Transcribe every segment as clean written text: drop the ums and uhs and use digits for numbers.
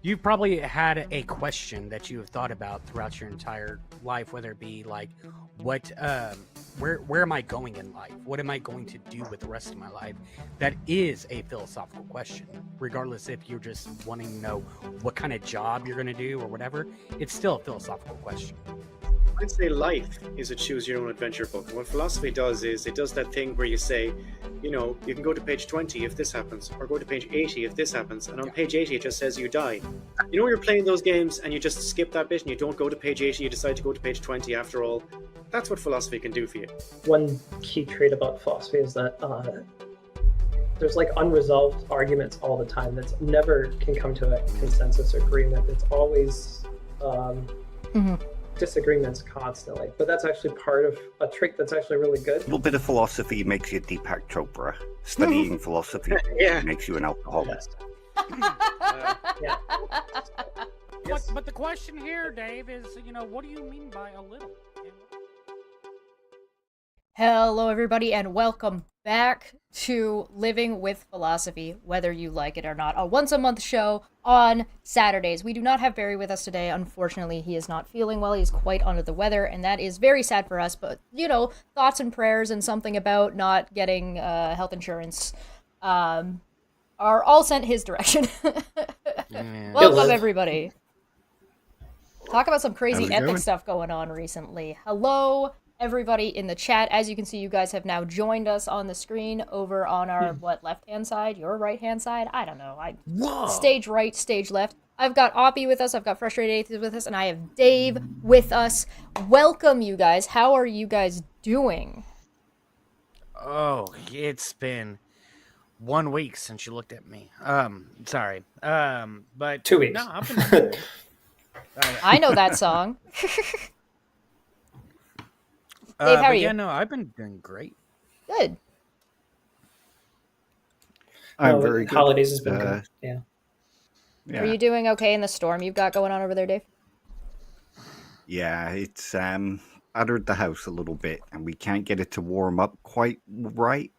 You've probably had a question that you have thought about throughout your entire life, whether it be like, what, where am I going in life? What am I going to do with the rest of my life? That is a philosophical question, regardless if you're just wanting to know what kind of job you're going to do or whatever. It's still a philosophical question. I'd say life is a choose your own adventure book. And what philosophy does is it does that thing where you say, you can go to page 20 if this happens, or go to page 80 if this happens. And on page 80, it just says you die. When you're playing those games and you just skip that bit and you don't go to page 80, you decide to go to page 20 after all. That's what philosophy can do for you. One key trait about philosophy is that there's like unresolved arguments all the time that never can come to a consensus agreement. It's always disagreements constantly, but that's actually part of a trait that's actually really good. A little bit of philosophy makes you Deepak Chopra. Studying philosophy makes you an alcoholic. Yeah. But the question here, Dave, is, what do you mean by a little? Hello, everybody, and welcome back to Living with Philosophy, whether you like it or not. A once-a-month show on Saturdays. We do not have Barry with us today. Unfortunately, he is not feeling well. He's quite under the weather, and that is very sad for us. But, thoughts and prayers and something about not getting health insurance are all sent his direction. Welcome, everybody. Talk about some crazy epic stuff going on recently. Hello, everybody in the chat. As you can see, you guys have now joined us on the screen over on our, left-hand side? Your right-hand side? I don't know. Stage right, stage left. I've got Oppie with us, I've got Frustrated Atheist with us, and I have Dave with us. Welcome, you guys. How are you guys doing? Oh, it's been 1 week since you looked at me. Sorry. But 2 weeks. No, I've been I know that song. Dave, how are you? Yeah, no, I've been doing great. Good. I'm very good. Holidays has been good. Yeah. Are you doing okay in the storm you've got going on over there, Dave? Yeah, it's uttered the house a little bit, and we can't get it to warm up quite right.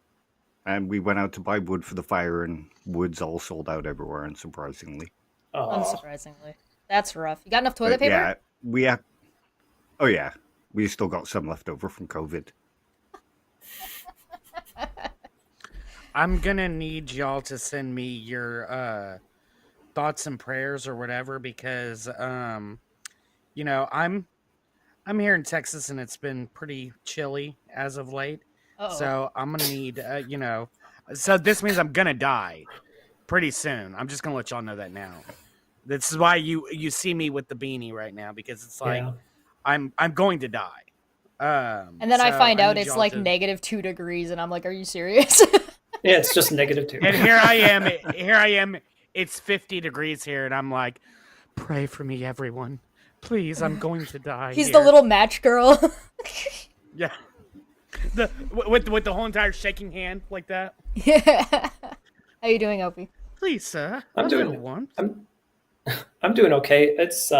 And we went out to buy wood for the fire, and wood's all sold out everywhere, unsurprisingly. Unsurprisingly. That's rough. You got enough toilet paper? Yeah, we have. Oh, yeah. We still got some left over from COVID. I'm gonna need y'all to send me your thoughts and prayers or whatever, because I'm here in Texas and it's been pretty chilly as of late. Uh-oh. So I'm gonna need so this means I'm gonna die pretty soon. I'm just gonna let y'all know that now. This is why you see me with the beanie right now, because it's like I'm going to die. And then I find out it's like -2 degrees, and I'm like, are you serious? Yeah, it's just -2. And here I am. It's 50 degrees here, and I'm like, pray for me, everyone. Please, I'm going to die. He's the little match girl. Yeah. With the whole entire shaking hand like that. Yeah. How you doing, Opie? Please, sir. I'm doing warm. I'm doing okay. It's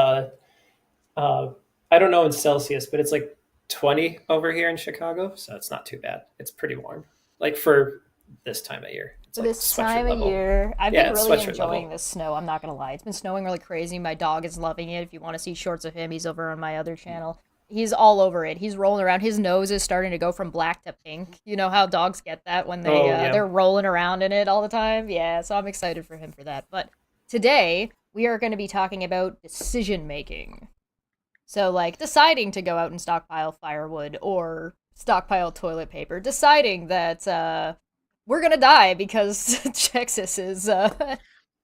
I don't know in Celsius, but it's like 20 over here in Chicago, so it's not too bad. It's pretty warm, like for this time of year. It's For like this time of year, I've been really sweatshirt enjoying level. this snow. I'm not gonna lie, it's been snowing really crazy. My dog is loving it. If you want to see shorts of him, he's over on my other channel. He's all over it. He's rolling around. His nose is starting to go from black to pink. You know how dogs get that when they're rolling around in it all the time? Yeah, so I'm excited for him for that. But today, we are going to be talking about decision making. So, like, deciding to go out and stockpile firewood or stockpile toilet paper. Deciding that we're going to die because Texas is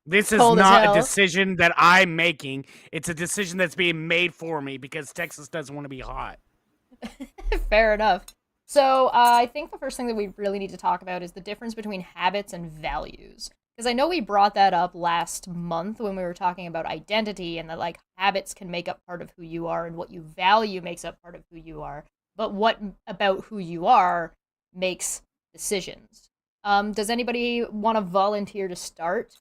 This is cold as not hell. a decision that I'm making. It's a decision that's being made for me because Texas doesn't want to be hot. Fair enough. So I think the first thing that we really need to talk about is the difference between habits and values. Because I know we brought that up last month when we were talking about identity, and that like habits can make up part of who you are and what you value makes up part of who you are. But what about who you are makes decisions? Does anybody want to volunteer to start?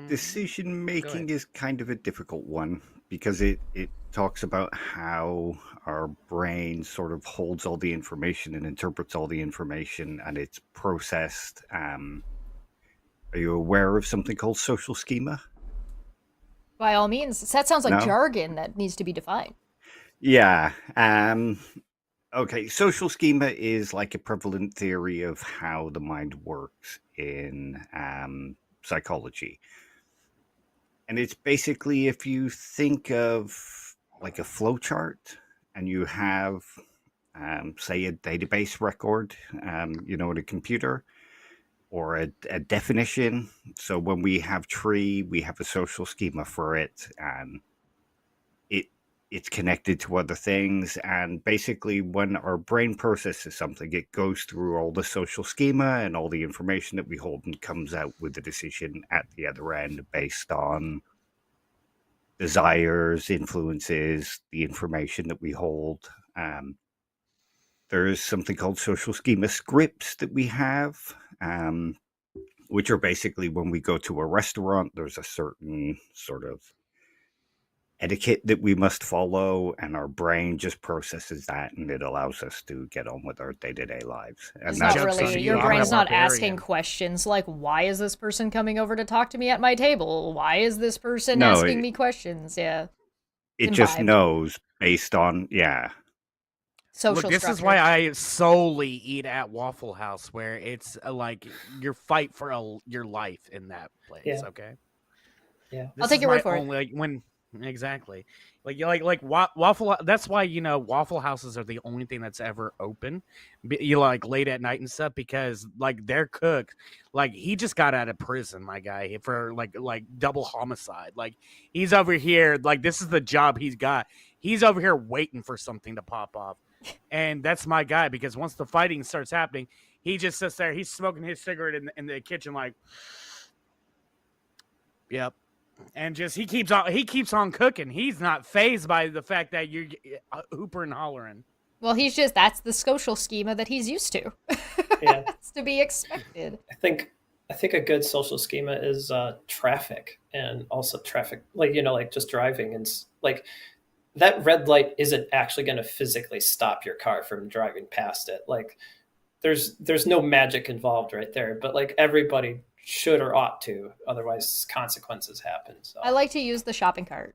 Decision making is kind of a difficult one because it talks about how our brain sort of holds all the information and interprets all the information, and it's processed Are you aware of something called social schema? By all means, that sounds like No? jargon that needs to be defined. Yeah. Okay. Social schema is like a prevalent theory of how the mind works in psychology. And it's basically if you think of like a flow chart and you have, say, a database record, in a computer or a definition. So when we have tree, we have a social schema for it, and it's connected to other things. And basically, when our brain processes something, it goes through all the social schema and all the information that we hold and comes out with a decision at the other end based on desires, influences, the information that we hold. There's something called social schema scripts that we have, which are basically when we go to a restaurant, there's a certain sort of etiquette that we must follow, and our brain just processes that, and it allows us to get on with our day-to-day lives. And It's that's not Joke's on really, you, your I'm a brain's not barbarian. asking questions like, why is this person coming over to talk to me at my table? Why is this person No, asking me questions? Yeah. it It's just imbibed. knows based on, yeah. Social Look, this structure. is why I solely eat at Waffle House, where it's like your fight for your life in that place. Yeah. Okay. Yeah. This I'll take is your my word for it. only, like, when exactly like Waffle. That's why Waffle Houses are the only thing that's ever open. You like late at night and stuff because like their cook, like he just got out of prison, my guy, for like double homicide. Like he's over here, like this is the job he's got. He's over here waiting for something to pop off, and that's my guy because once the fighting starts happening, he just sits there. He's smoking his cigarette in the kitchen, like, yep. And just he keeps on cooking. He's not phased by the fact that you're hooper and hollering. Well, that's the social schema that he's used to. Yeah. It's to be expected. I think a good social schema is traffic, and also traffic, like just driving, and like that red light isn't actually going to physically stop your car from driving past it. Like there's no magic involved right there, but like everybody should or ought to, otherwise consequences happen. So I like to use the shopping cart.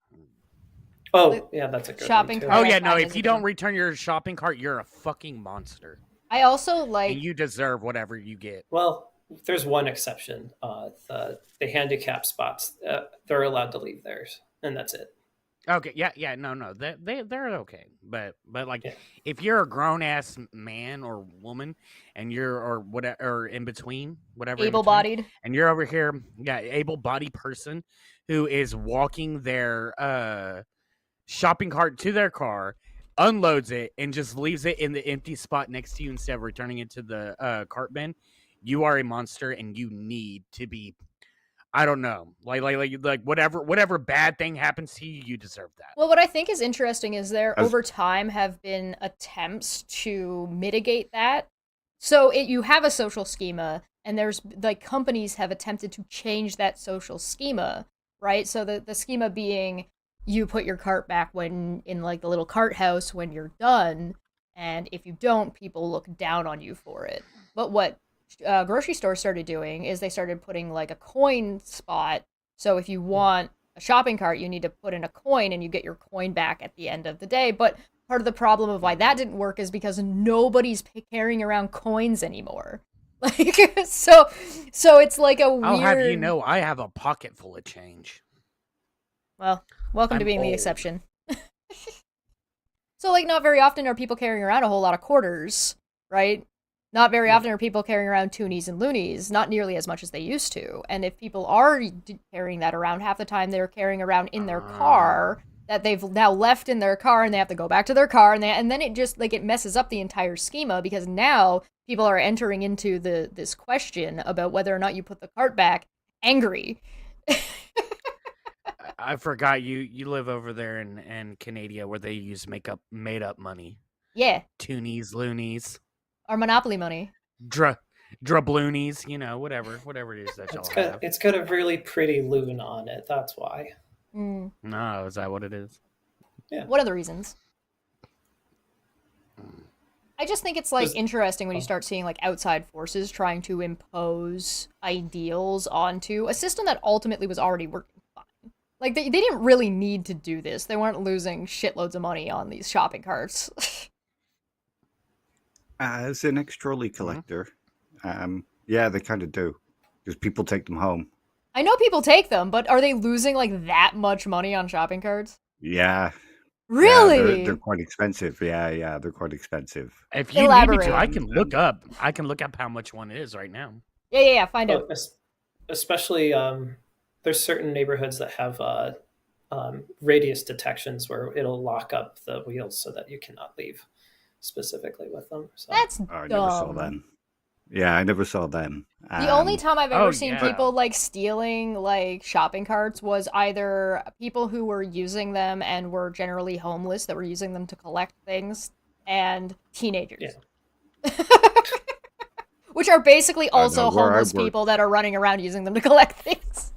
oh yeah, that's a good Shopping one too. cart. Oh I yeah, no. find If is a you good don't one. return your shopping cart, you're a fucking monster, I also like. and you deserve whatever you get. Well, there's one exception. The handicap spots, they're allowed to leave theirs, and that's it. Okay, yeah, no, they're okay, but like, Yeah. if you're a grown ass man or woman, and you're or whatever or in between, whatever, in between, Able-bodied. and you're over here, yeah, able-bodied person who is walking their shopping cart to their car, unloads it, and just leaves it in the empty spot next to you instead of returning it to the cart bin, you are a monster, and you need to be. I don't know, like whatever bad thing happens to you, you deserve that. Well, what I think is interesting is there As- over time have been attempts to mitigate that. So you have a social schema, and there's like companies have attempted to change that social schema, right? So the schema being you put your cart back when in like the little cart house when you're done, and if you don't, people look down on you for it. But what grocery stores started doing is they started putting like a coin spot. So if you want a shopping cart, you need to put in a coin and you get your coin back at the end of the day. But part of the problem of why that didn't work is because nobody's carrying around coins anymore. Like so it's like a weird. I'll have you know, I have a pocket full of change. Well, welcome to I'm being the old. exception. So like not very often are people carrying around a whole lot of quarters, right? Not very often are people carrying around toonies and loonies, not nearly as much as they used to. And if people are carrying that around, half the time they're carrying around in their car that they've now left in their car, and they have to go back to their car, and then it just like it messes up the entire schema because now people are entering into this question about whether or not you put the cart back angry. I forgot you live over there in Canada where they use made up money. Yeah, Toonies, loonies, or Monopoly money. drabloonies, whatever it is that y'all have. It's got a really pretty loon on it. That's why. Mm. No, is that what it is? What are the reasons? I just think it's like Just- interesting when you oh. start seeing like outside forces trying to impose ideals onto a system that ultimately was already working fine. Like they didn't really need to do this. They weren't losing shitloads of money on these shopping carts. As an ex-trolley collector, yeah, they kind of do, because people take them home. I know people take them, but are they losing like that much money on shopping carts? Yeah, Really? they're quite expensive. Yeah, they're quite expensive. If you need me to, I Elaborate. can look up. I can look up how much one is right now. Yeah. Find Well, out. especially there's certain neighborhoods that have radius detections where it'll lock up the wheels so that you cannot leave specifically with them. So That's I never saw dumb. them. Yeah, I never saw them. The only time I've ever oh, seen yeah. people like stealing like shopping carts was either people who were using them and were generally homeless that were using them to collect things, and teenagers. Which are basically also no, where I homeless work- people that are running around using them to collect things.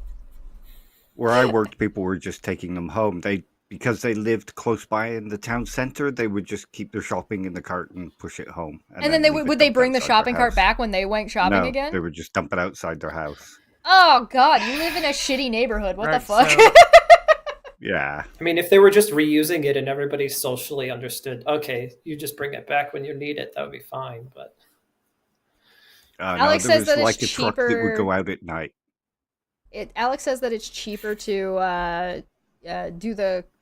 Where I worked, people were just taking them home. Because they lived close by in the town center, they would just keep their shopping in the cart and push it home. And then they leave it would they dumped bring the outside their shopping cart house. back when they went shopping No, again? they would just dump it outside their house. Oh god, you live in a shitty neighborhood. What the Right, fuck? so- Yeah. I mean, if they were just reusing it and everybody socially understood, okay, you just bring it back when you need it, that would be fine. But Alex no, there says that was it's like a truck that cheaper- would go out at night. Alex says that it's cheaper to do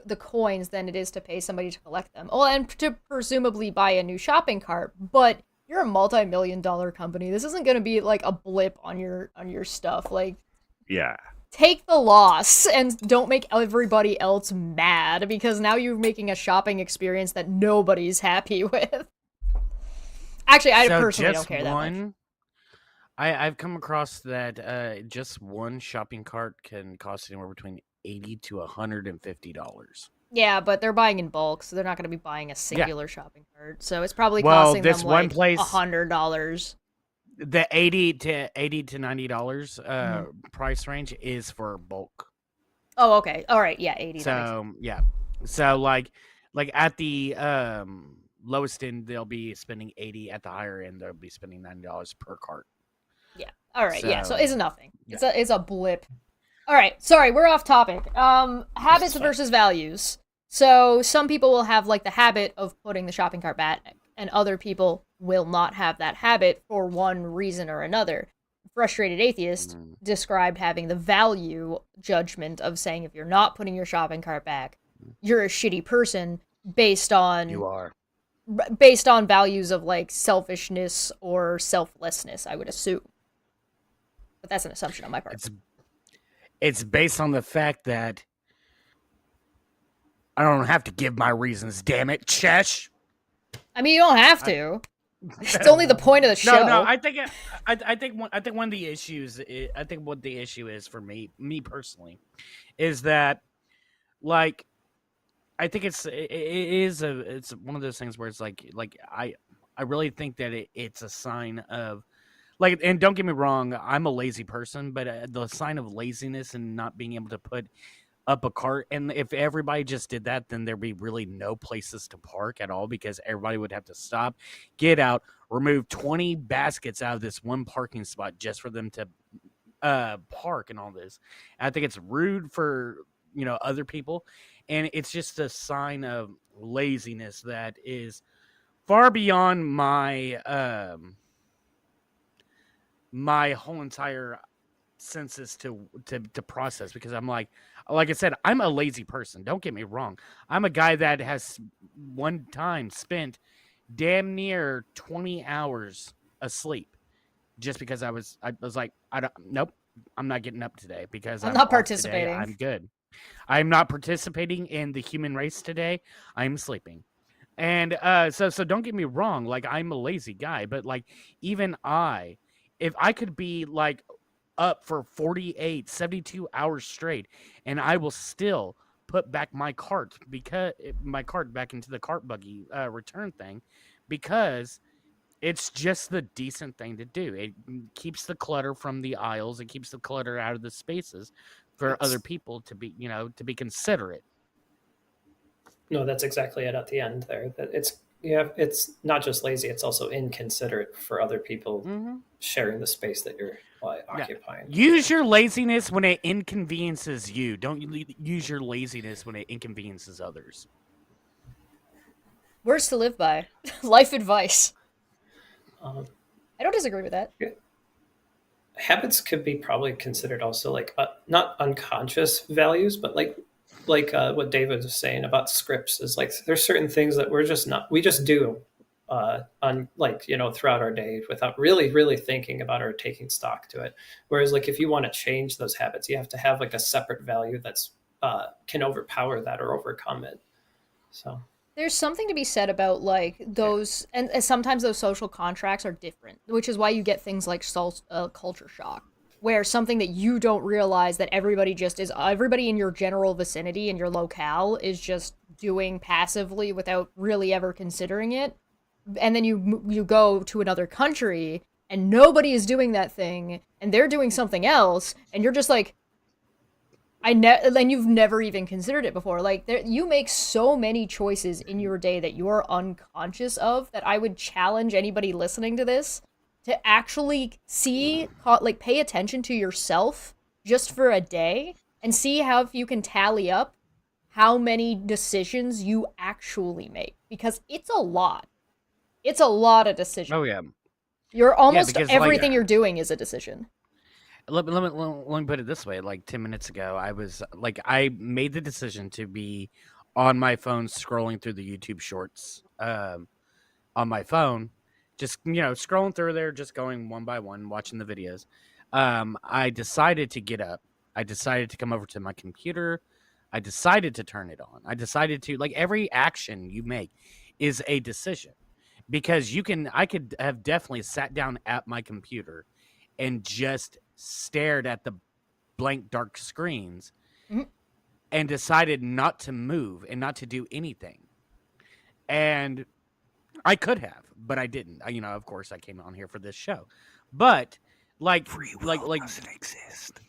the coins than it is to pay somebody to collect them. Oh, and to presumably buy a new shopping cart. But you're a multi-million-dollar company. This isn't going to be like a blip on your stuff. Like, Yeah. take the loss and don't make everybody else mad, because now you're making a shopping experience that nobody's happy with. Actually, I personally don't care that much. I've come across that just one shopping cart can cost anywhere between $80 to $150. Yeah, but they're buying in bulk, so they're not going to be buying a singular shopping cart. So it's probably Well, costing this them one like place- $100. The $80 to $90 Mhm. price range is for bulk. Oh, okay. All right. Yeah, 80. that makes sense. So yeah, so like at the lowest end they'll be spending 80. At the higher end they'll be spending $90 per cart. All right. Yeah. So So, it's nothing. It's a blip. All right. Sorry, we're off topic. Habits fine. versus values. So some people will have like the habit of putting the shopping cart back, and other people will not have that habit for one reason or another. Frustrated Atheist described having the value judgment of saying if you're not putting your shopping cart back, you're a shitty person based on You are. values of like selfishness or selflessness, I would assume. But that's an assumption on my part. It's based on the fact that I don't have to give my reasons. Damn it, Chesh. I mean, you don't have to. It's only the point of the show. No. I think one of the issues. I think what the issue is for me personally, is that like I think it's one of those things where it's like I really think that it's a sign of like, and don't get me wrong, I'm a lazy person, but the sign of laziness and not being able to put up a cart, and if everybody just did that, then there'd be really no places to park at all, because everybody would have to stop, get out, remove 20 baskets out of this one parking spot just for them to park and all this. And I think it's rude for other people, and it's just a sign of laziness that is far beyond my my whole entire senses to process, because I'm like I said, I'm a lazy person. Don't get me wrong. I'm a guy that has one time spent damn near 20 hours asleep just because I was like, nope, I'm not getting up today because I'm not off today. participating. I'm good. I'm not participating in the human race today. I'm sleeping. And so don't get me wrong, like I'm a lazy guy, but like even if I could be like up for 48, 72 hours straight, and I will still put back my cart back into the cart buggy return thing, because it's just the decent thing to do. It keeps the clutter from the aisles. It keeps the clutter out of the spaces for other people to be considerate. No, that's exactly it at the end there. That Yeah, it's not just lazy; it's also inconsiderate for other people Mm-hmm. sharing the space that you're Yeah. occupying. Use your laziness when it inconveniences you. Don't use your laziness when it inconveniences others. Words to live by. Life advice. Um, I don't disagree with that. Habits could be probably considered also like not unconscious values, but what David was saying about scripts is like there's certain things that we just do on like throughout our day without really thinking about or taking stock to it. Whereas like if you want to change those habits, you have to have like a separate value that's can overpower that or overcome it. So There's something to be said about like those, and sometimes those social contracts are different, which is why you get things like culture shock, where something that you don't realize that everybody in your general vicinity in your locale is just doing passively without really ever considering it, and then you go to another country and nobody is doing that thing and they're doing something else, and you're just like, and you've never even considered it before. Like you make so many choices in your day that you're unconscious of that I would challenge anybody listening to this to actually pay attention to yourself just for a day and see how if you can tally up how many decisions you actually make, because it's a lot. It's a lot of decisions. Oh yeah. You're almost because, everything you're doing is a decision. Let me put it this way. Like 10 minutes ago, I made the decision to be on my phone scrolling through the YouTube shorts on my phone, just scrolling through there, just going one by one, watching the videos. I decided to get up. I decided to come over to my computer. I decided to turn it on. I decided to, like, every action you make is a decision, because I could have definitely sat down at my computer and just stared at the blank dark screens and decided not to move and not to do anything. And I could have, but I didn't. Of course I came on here for this show. But Free will doesn't exist.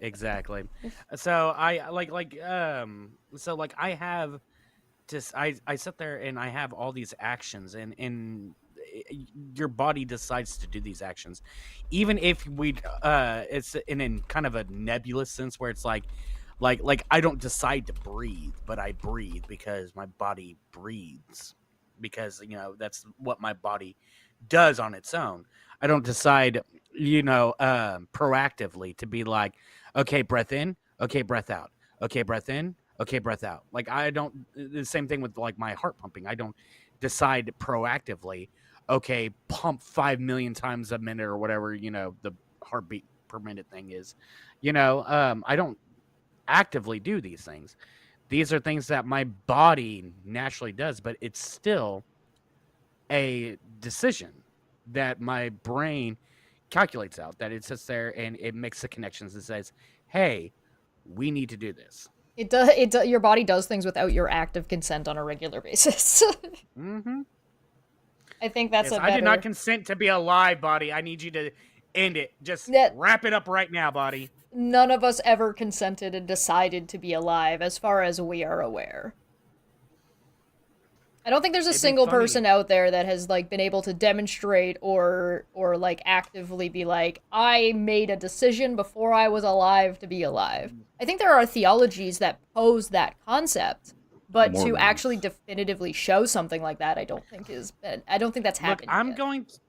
Exactly. So I have just I sit there and I have all these actions, and your body decides to do these actions, even if it's in kind of a nebulous sense where it's like I don't decide to breathe, but I breathe because my body breathes, because that's what my body does on its own. I don't decide proactively to be like, okay, breath in, okay, breath out, okay, breath in, okay, breath out. Like I don't. The same thing with like my heart pumping. I don't decide proactively, okay, pump 5 million times a minute or whatever, the heartbeat per minute thing is. I don't actively do these things. These are things that my body naturally does, but it's still a decision that my brain calculates out, that it sits there and it makes the connections and says, hey, we need to do this. It does. Your body does things without your active consent on a regular basis. Mm-hmm. I think that's I did not consent to be alive, body. I need you to end it. Just wrap it up right now, body. None of us ever consented and decided to be alive, as far as we are aware. I don't think there's a single person out there that has like been able to demonstrate or like actively be like, I made a decision before I was alive to be alive. I think there are theologies that pose that concept, but to actually definitively show something like that, I don't think that's happened. I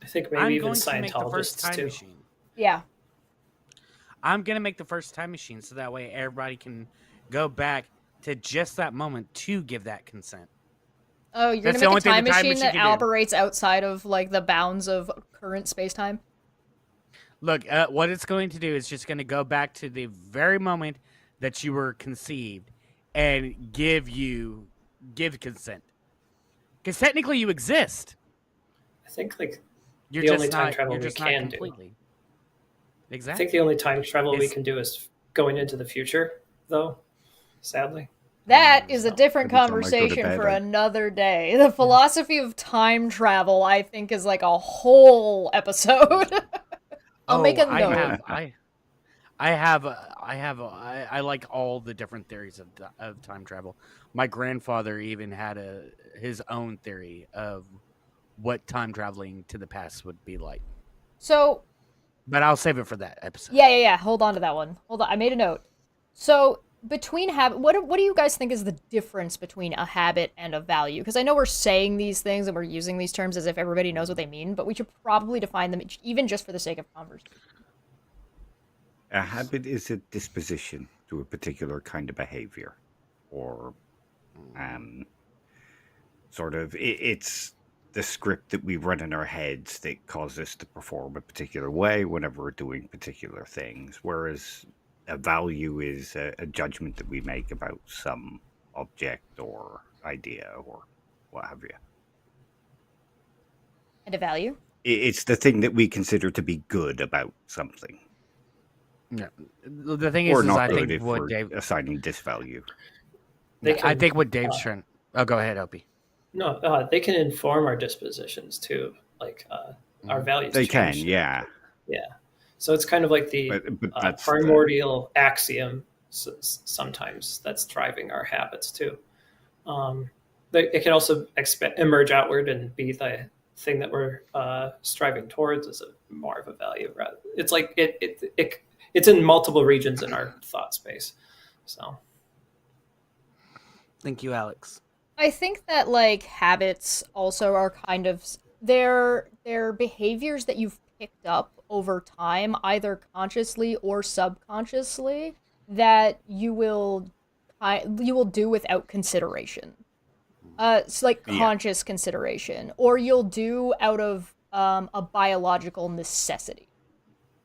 think maybe even Scientologists too. Machine. Yeah. I'm gonna make the first time machine so that way everybody can go back to just that moment to give that consent. Oh, you're gonna make a time machine that operates outside of like the bounds of current space-time? Look, what it's going to do is just going to go back to the very moment that you were conceived and give consent. Because technically you exist. I think like the only time travel we can do. Exactly. I think the only time travel we can do is going into the future, though, sadly. That is a different conversation for another day. The philosophy of time travel, I think, is like a whole episode. I'll make a note. I like all the different theories of time travel. My grandfather even had his own theory of what time traveling to the past would be like. So But I'll save it for that episode. yeah. Hold on to that one. Hold on. I made a note. So between habit, what do you guys think is the difference between a habit and a value? Because I know we're saying these things and we're using these terms as if everybody knows what they mean, but we should probably define them even just for the sake of conversation. A habit is a disposition to a particular kind of behavior, or sort of it's the script that we run in our heads that causes us to perform a particular way whenever we're doing particular things. Whereas a value is a judgment that we make about some object or idea or what have you. And a value? It's the thing that we consider to be good about something. Yeah. The thing Or is not I good think if what we're Dave, assigning disvalue. I think what Dave's trying. Oh, go ahead, Opie. No, they can inform our dispositions too. Like our values. They can, change. yeah. Yeah. So it's kind of like the But that's primordial axiom sometimes that's driving our habits too. But it can also emerge outward and be the thing that we're striving towards as more of a value. It's like it's in multiple regions in our thought space. So. Thank you, Alex. I think that like habits also are kind of they're behaviors that you've picked up over time, either consciously or subconsciously, that you will do without consideration. It's like conscious consideration, or you'll do out of a biological necessity.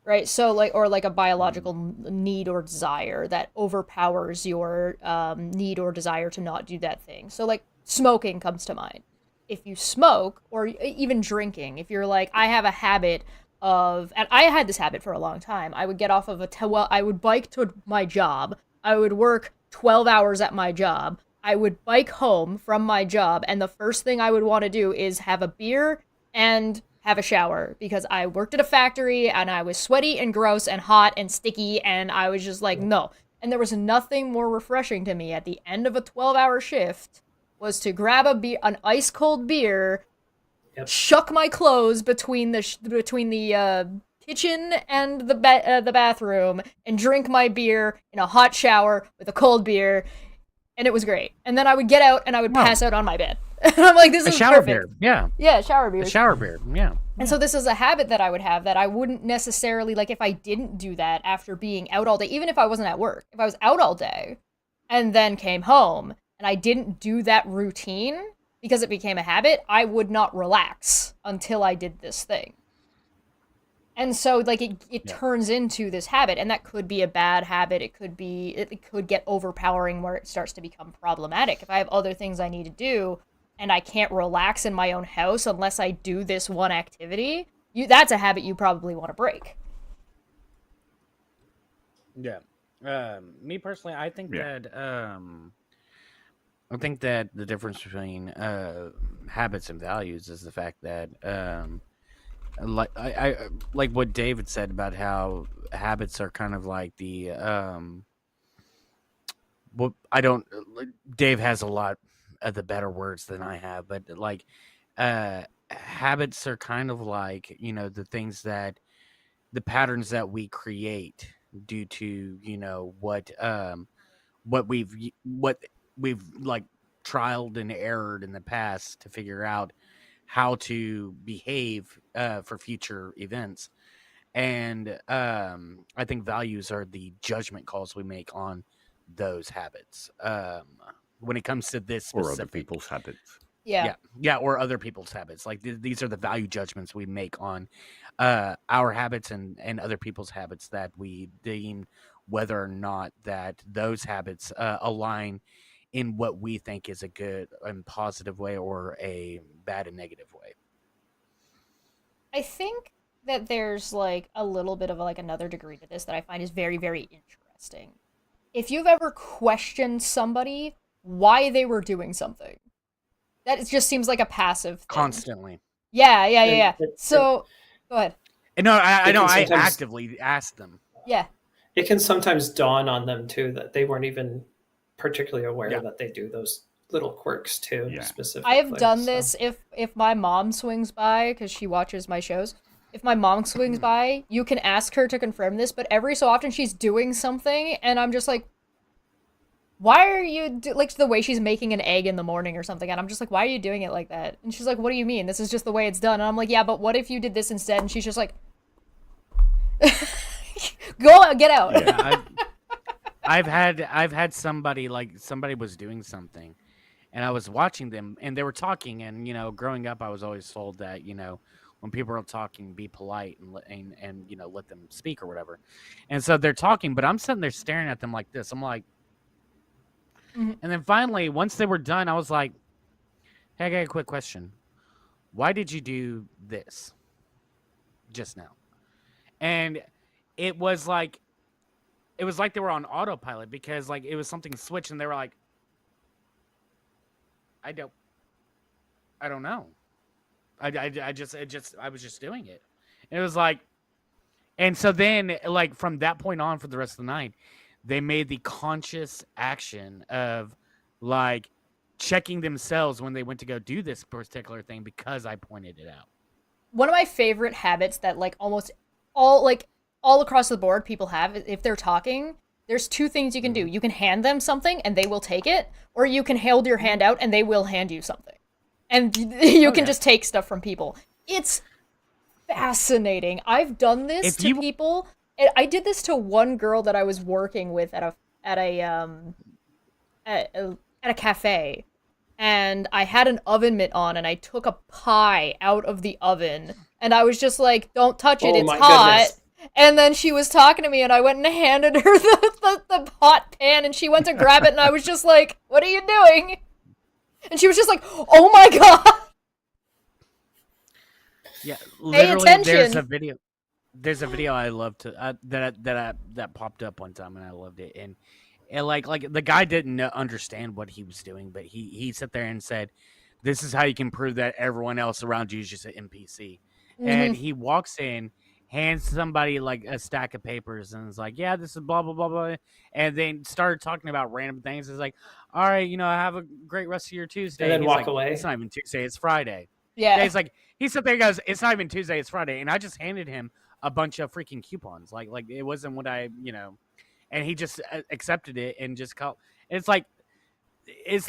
Right, so or a biological need or desire that overpowers your need or desire to not do that thing. So like smoking comes to mind. If you smoke, or even drinking, if you're like, I have a habit of, and I had this habit for a long time. I would get off of I would bike to my job. I would work 12 hours at my job. I would bike home from my job, and the first thing I would want to do is have a beer and have a shower, because I worked at a factory and I was sweaty and gross and hot and sticky, and I was just like, no. And there was nothing more refreshing to me at the end of a 12-hour shift was to grab an ice cold beer, chuck my clothes between the kitchen and the bathroom, and drink my beer in a hot shower with a cold beer, and it was great. And then I would get out and I would pass out on my bed. And I'm like, this is shower perfect. beer, yeah, shower beer. A shower beer, yeah. And so this is a habit that I would have that I wouldn't necessarily, like, if I didn't do that after being out all day, even if I wasn't at work, if I was out all day and then came home and I didn't do that routine because it became a habit, I would not relax until I did this thing. And so, like, it turns into this habit, and that could be a bad habit. It could get overpowering where it starts to become problematic. If I have other things I need to do and I can't relax in my own house unless I do this one activity, that's a habit you probably want to break. Yeah. Me personally, I think that the difference between habits and values is the fact that like I like what David said about how habits are kind of like the Dave has a lot of the better words than I have, but like habits are kind of like, the things that the patterns that we create due to, what we've like trialed and errored in the past to figure out how to behave for future events. And I think values are the judgment calls we make on those habits. When it comes to this specific, or other people's habits. Yeah, or other people's habits. Like these are the value judgments we make on our habits and other people's habits, that we deem whether or not that those habits align in what we think is a good and positive way or a bad and negative way. I think that there's like a little bit of like another degree to this that I find is very, very interesting. If you've ever questioned somebody why they were doing something, that it just seems like a passive thing. Constantly. Yeah. So, go ahead. No, I know. I actively ask them. Yeah. it can sometimes dawn on them too that they weren't even particularly aware Yeah. that they do those little quirks too. Yeah. Specifically, I have done so. this if my mom swings by because she watches my shows. If my mom swings by, you can ask her to confirm this, but every so often she's doing something, and I'm just like, why are you like the way she's making an egg in the morning or something, and I'm just like, why are you doing it like that? And she's like, what do you mean? This is just the way it's done. And I'm like, yeah, but what if you did this instead? And she's just like, go get out. Yeah, I've had somebody was doing something, and I was watching them, and they were talking, and growing up, I was always told that when people are talking, be polite and let them speak or whatever, and so they're talking, but I'm sitting there staring at them like this. I'm like, and then finally, once they were done, I was like, hey, I got a quick question. Why did you do this just now? And it was like they were on autopilot because it was something switched, and they were like, I don't know. I was just doing it. And it was like, and so then from that point on for the rest of the night, they made the conscious action of checking themselves when they went to go do this particular thing because I pointed it out. One of my favorite habits that almost all across the board people have, if they're talking, there's two things you can do. You can hand them something and they will take it, or you can hold your hand out and they will hand you something. And you can just take stuff from people. It's fascinating. I've done this to people. I did this to one girl that I was working with at a cafe, and I had an oven mitt on, and I took a pie out of the oven, and I was just like, "Don't touch it, it's hot." Goodness. And then she was talking to me, and I went and handed her the hot pan, and she went to grab it, and I was just like, "What are you doing?" And she was just like, "Oh my god!" Yeah, literally, there's a video I love to that popped up one time, and I loved it. And like the guy didn't understand what he was doing, but he sat there and said, "This is how you can prove that everyone else around you is just an NPC." Mm-hmm. And he walks in, hands somebody a stack of papers, and is like, "Yeah, this is blah blah blah blah," and then started talking about random things. It's like, "All right, have a great rest of your Tuesday," and then walk away. It's not even Tuesday; it's Friday. Yeah. He's like, he sat there and goes, "It's not even Tuesday; it's Friday," and I just handed him a bunch of freaking coupons. Like it wasn't what I and he just accepted it and just called. It's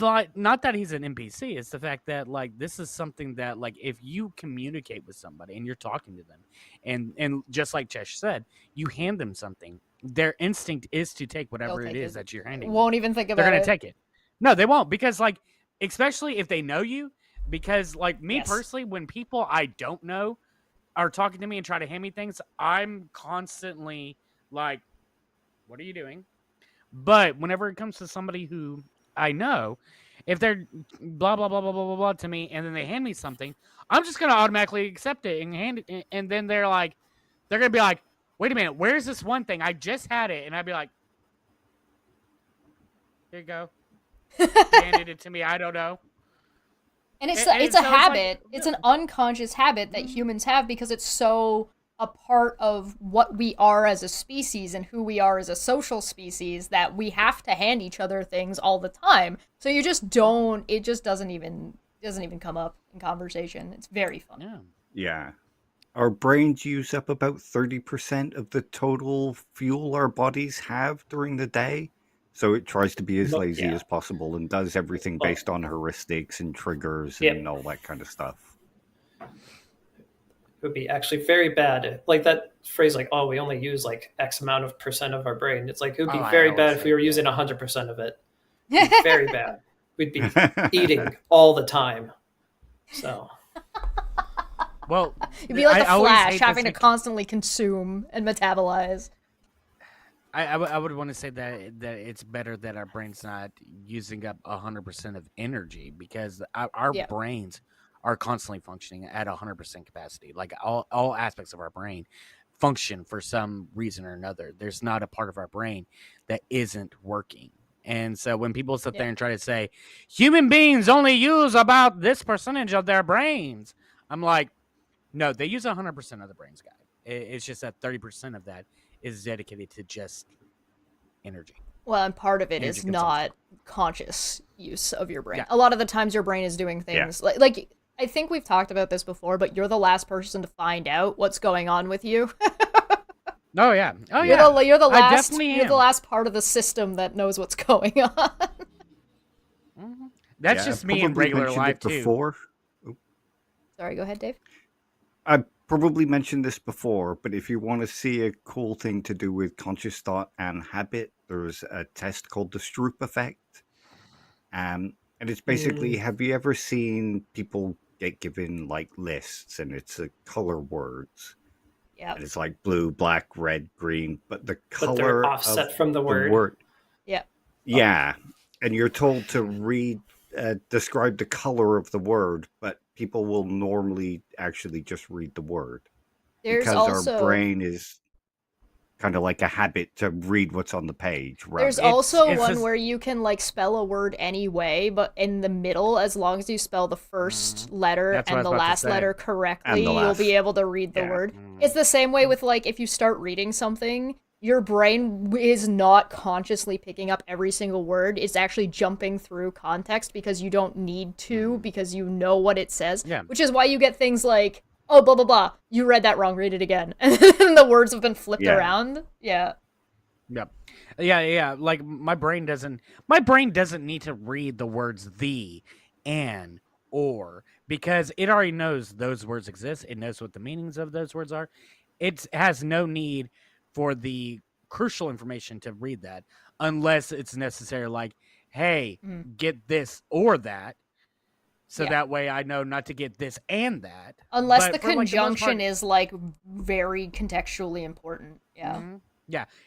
not that he's an NPC. It's the fact that this is something that if you communicate with somebody and you're talking to them, and just like Chesh said, you hand them something, their instinct is to take whatever it is that you're handing. Won't even think about it. They're gonna take it. No, they won't, because especially if they know you. Because me personally, when people I don't know are talking to me and try to hand me things, I'm constantly like, "What are you doing?" But whenever it comes to somebody who I know, if they're blah blah blah blah blah blah blah to me, and then they hand me something, I'm just gonna automatically accept it and hand it. And then they're gonna be like, "Wait a minute, where's this one thing? I just had it," and I'd be like, "Here you go." Handed it to me. I don't know. And it's a habit. It's an unconscious habit that humans have because it's so a part of what we are as a species and who we are as a social species that we have to hand each other things all the time. So you just don't. It just doesn't even come up in conversation. It's very funny. Yeah. Our brains use up about 30% of the total fuel our bodies have during the day. So it tries to be as lazy as possible and does everything based on heuristics and triggers and all that kind of stuff. It would be actually very bad. Like that phrase, "Oh, we only use X amount of percent of our brain." It's it would be very bad if we were using 100% of it. It'd be very bad. We'd be eating all the time. So. Well, you'd be like the Flash, having to constantly consume and metabolize. I would want to say that it's better that our brain's not using up 100% of energy, because our brains are constantly functioning at 100% capacity. All aspects of our brain function for some reason or another. There's not a part of our brain that isn't working. And so when people sit there and try to say human beings only use about this percentage of their brains, I'm like, no, they use 100% of the brains, guy. It's just that 30% of that is dedicated to just energy. Well, and part of it Energy is consumption. not conscious use of your brain. Yeah. A lot of the times your brain is doing things like I think we've talked about this before, but you're the last person to find out what's going on with you. Oh yeah. Oh You're yeah. the I last definitely you're the am. last part of the system that knows what's going on. That's Yeah, just I me in probably regular mentioned life it too. before. Sorry, go ahead, Dave. I probably mentioned this before, but if you want to see a cool thing to do with conscious thought and habit, there's a test called the Stroop effect. And it's basically, have you ever seen people get given like lists and it's a color words? Yeah. And it's like blue, black, red, green, but the But they're color offset of from the the word. word. Yeah. Yeah. And you're told to read, describe the color of the word, but people will normally actually just read the word. There's Because also our brain is kind of like a habit to read what's on the page. there's Rather. also it's one just- where you can like spell a word any way, but in the middle, as long as you spell the first letter That's what I and was the about to last say. letter correctly, And the you'll last. be able to read the Yeah. word. It's the same way with like if you start reading something, your brain is not consciously picking up every single word. It's actually jumping through context because you don't need to, because you know what it says. Yeah. Which is why you get things like, oh, blah, blah, blah. You read that wrong, read it again. And the words have been flipped Yeah. around. Yeah. Yep. Yeah. Like my brain doesn't need to read the words the, and, or, because it already knows those words exist. It knows what the meanings of those words are. It has no need for the crucial information to read that unless it's necessary. Like, hey, get this or that. So Yeah. that way I know not to get this and that. Unless But the for, like, most conjunction part- is like very contextually important. Yeah. Mhm.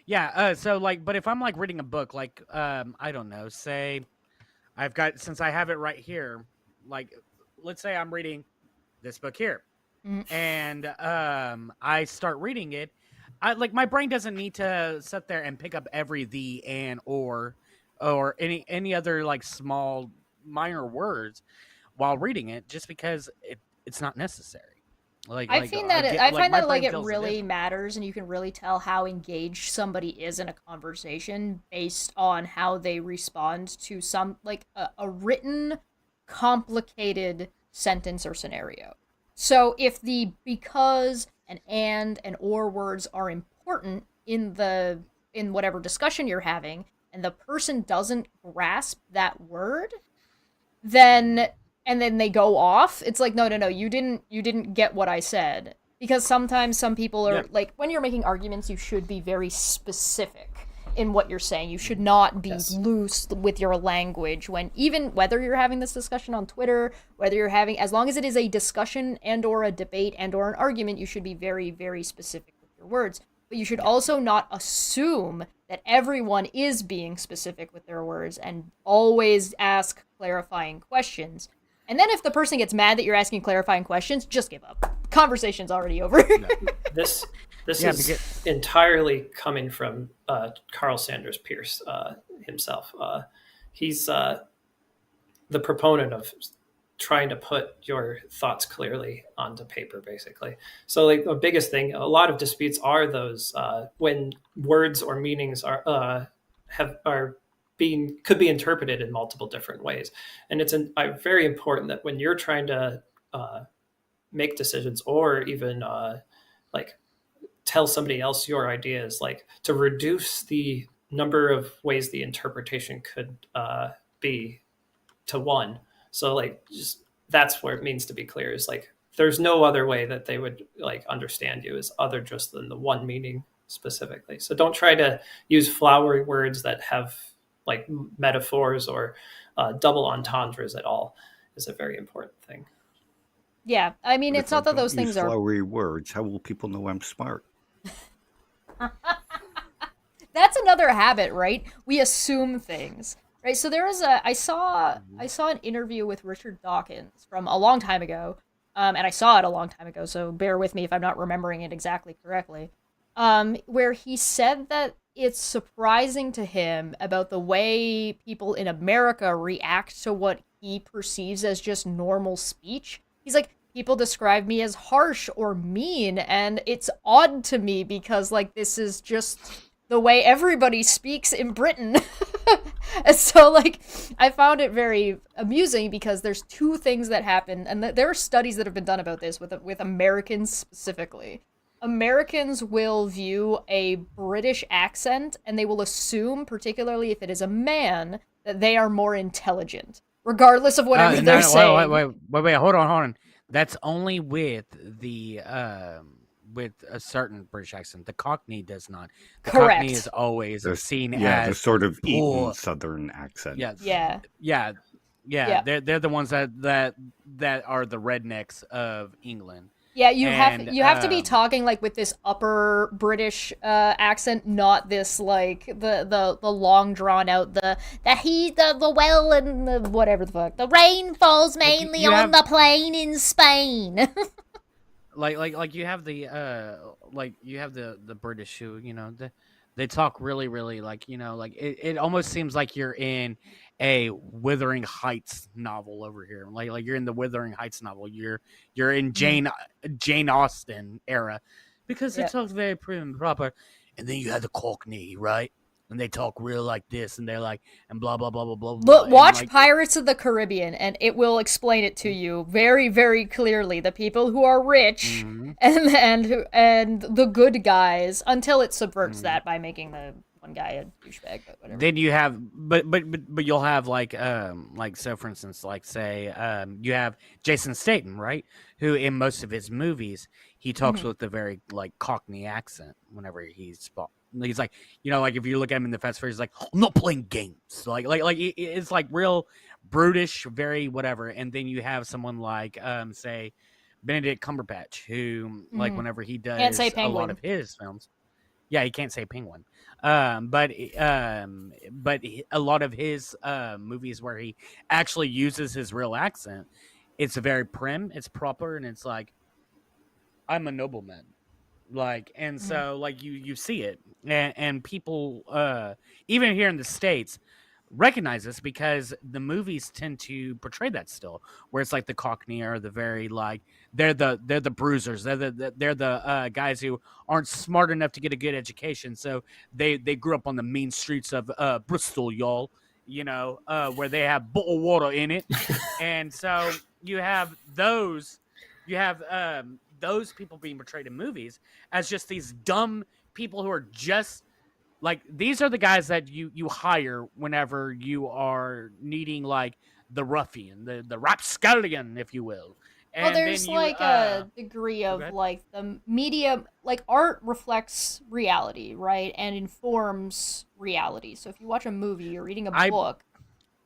Yeah. So like, but if I'm like reading a book, like, I don't know, say I've got, since I have it right here, like, let's say I'm reading this book here, and I start reading it. Like my brain doesn't need to sit there and pick up every the, and, or any other like small minor words while reading it, just because it's not necessary. I find that my like brain it feels really is. matters, and you can really tell how engaged somebody is in a conversation based on how they respond to some like a written, complicated sentence or scenario. So if the because and or words are important in whatever discussion you're having, and the person doesn't grasp that word, then and then they go off, it's like, no, you didn't get what I said. Because sometimes some people are like, when you're making arguments, you should be very specific in what you're saying. You should not be loose with your language, when even whether you're having this discussion on Twitter, whether you're having, as long as it is a discussion and or a debate and or an argument, you should be very, very specific with your words. But you should also not assume that everyone is being specific with their words, and always ask clarifying questions. And then if the person gets mad that you're asking clarifying questions, just give up. Conversation's already over. This Yeah, is entirely coming from Carl Sanders Peirce himself. He's the proponent of trying to put your thoughts clearly onto paper, basically. So like the biggest thing, a lot of disputes are those when words or meanings could be interpreted in multiple different ways. And it's very important that when you're trying to make decisions, or even like tell somebody else your ideas, like to reduce the number of ways the interpretation could be to one. So like, just that's where it means to be clear, is like there's no other way that they would like understand you is other just than the one meaning specifically. So don't try to use flowery words that have like metaphors or double entendres at all, is a very important thing. Yeah, I mean, But it's if I not that don't those use things are... flowery words, how will people know I'm smart? That's another habit, right? We assume things, right? So there was I saw an interview with Richard Dawkins from a long time ago, and I saw it a long time ago, so bear with me if I'm not remembering it exactly correctly, where he said that it's surprising to him about the way people in America react to what he perceives as just normal speech. He's like, people describe me as harsh or mean, and it's odd to me because, like, this is just the way everybody speaks in Britain. And so, like, I found it very amusing because there's two things that happen, and there are studies that have been done about this with Americans specifically. Americans will view a British accent, and they will assume, particularly if it is a man, that they are more intelligent, regardless of whatever they're saying. Wait, hold on. That's only with a certain British accent. The Cockney does not. The Correct. Cockney is always seen the as sort of poor. Eton Southern accent. Yeah. They're the ones that are the rednecks of England. Yeah, you have to be talking like with this upper British accent, not this like the long drawn out the well and the whatever the fuck. The rain falls mainly on the plain in Spain. like you have the British who, you know, they talk really like, you know, like it almost seems like you're in a Wuthering Heights novel over here. Like you're in the Wuthering Heights novel. You're in Jane Austen era, because they talk very prim and proper. And then you have the Cockney, right? And they talk real like this, and they're like, and blah blah blah blah blah. Look, watch like, Pirates of the Caribbean, and it will explain it to you very, very clearly. The people who are rich and the good guys, until it subverts that by making the one guy a douchebag. But whatever. Then you have, but you'll have like so for instance, like say you have Jason Statham, right? Who in most of his movies he talks with a very like Cockney accent whenever he's like, you know, like if you look at him in the Fast and Furious, he's like, I'm not playing games. Like it's like real brutish, very whatever. And then you have someone like say Benedict Cumberbatch, who like whenever he does a lot of his films, he can't say penguin. But a lot of his movies where he actually uses his real accent, it's very prim, it's proper, and it's like, I'm a nobleman. Like, and so like you see it, and people even here in the States recognize this because the movies tend to portray that still, where it's like the Cockney are the very like they're the bruisers, they're the guys who aren't smart enough to get a good education, so they grew up on the mean streets of Bristol, y'all, you know, where they have bottled water in it. And so you have those people being portrayed in movies as just these dumb people who are just like, these are the guys that you hire whenever you are needing like the ruffian, the rapscallion, if you will. And well, there's like a degree of like the media, like art reflects reality, right? And informs reality. So if you watch a movie or reading a book,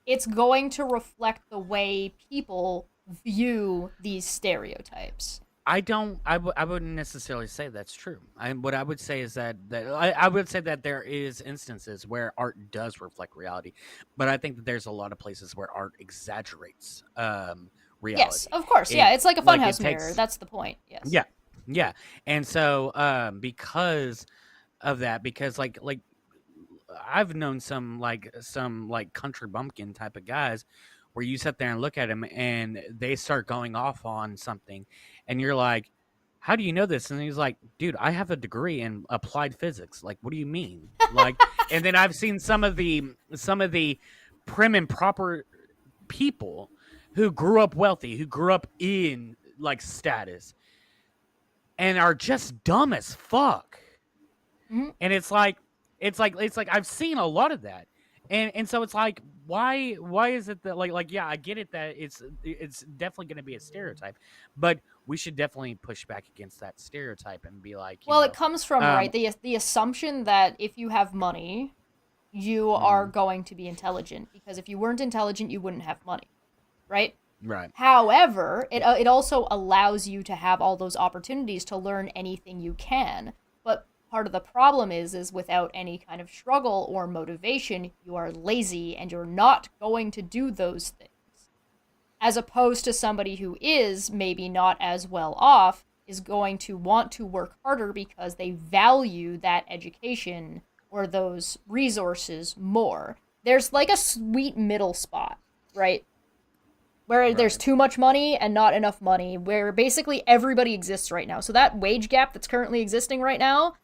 it's going to reflect the way people view these stereotypes. I wouldn't necessarily say that's true. What I would say is that I would say that there is instances where art does reflect reality, but I think that there's a lot of places where art exaggerates reality. Yes, of course. It's like a funhouse mirror. That's the point. Yes. Yeah. And so because of that, because like I've known some country bumpkin type of guys where you sit there and look at him and they start going off on something and you're like, how do you know this? And he's like, dude, I have a degree in applied physics. Like, what do you mean? Like, and then I've seen some of the prim and proper people who grew up wealthy, who grew up in like status and are just dumb as fuck. And it's like I've seen a lot of that. And so it's like, why is it that like I get it that it's definitely going to be a stereotype, but we should definitely push back against that stereotype and be like, you know, it comes from right the assumption that if you have money, you are going to be intelligent, because if you weren't intelligent, you wouldn't have money, right? Right. However, it also allows you to have all those opportunities to learn anything you can, but part of the problem is without any kind of struggle or motivation, you are lazy and you're not going to do those things. As opposed to somebody who is maybe not as well off is going to want to work harder because they value that education or those resources more. There's like a sweet middle spot, right? where there's too much money and not enough money, where basically everybody exists right now. So that wage gap that's currently existing right now,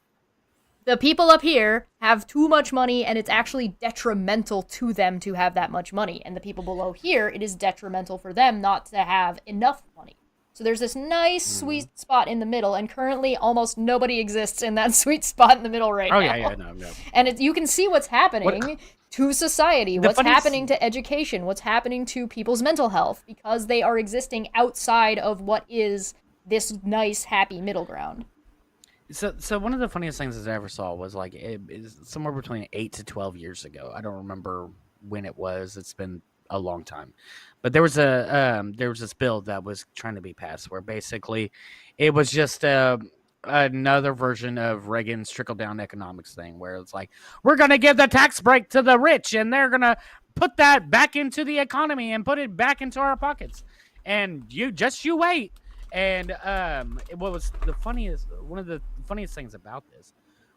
the people up here have too much money, and it's actually detrimental to them to have that much money. And the people below here, it is detrimental for them not to have enough money. So there's this nice sweet spot in the middle, and currently almost nobody exists in that sweet spot in the middle right now. No. And you can see what's happening to society, what's happening to education, what's happening to people's mental health, because they are existing outside of what is this nice, happy middle ground. So one of the funniest things I ever saw was like it is somewhere between 8 to 12 years ago. I don't remember when it was. It's been a long time, but there was this bill that was trying to be passed where basically it was just another version of Reagan's trickle down economics thing, where it's like we're gonna give the tax break to the rich and they're gonna put that back into the economy and put it back into our pockets, and you wait. And what was one of the funniest things about this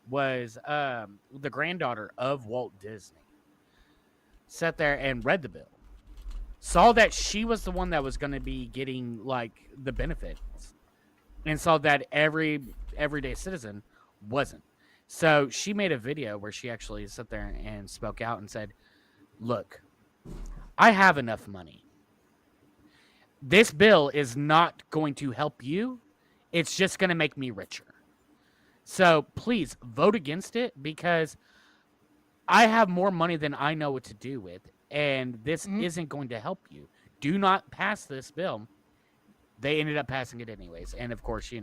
was the granddaughter of Walt Disney sat there and read the bill, saw that she was the one that was going to be getting like the benefits, and saw that everyday citizen wasn't. So she made a video where she actually sat there and spoke out and said, "Look, I have enough money. This bill is not going to help you. It's just going to make me richer. So please vote against it, because I have more money than I know what to do with, and this isn't going to help you. Do not pass this bill." They ended up passing it anyways. And of course,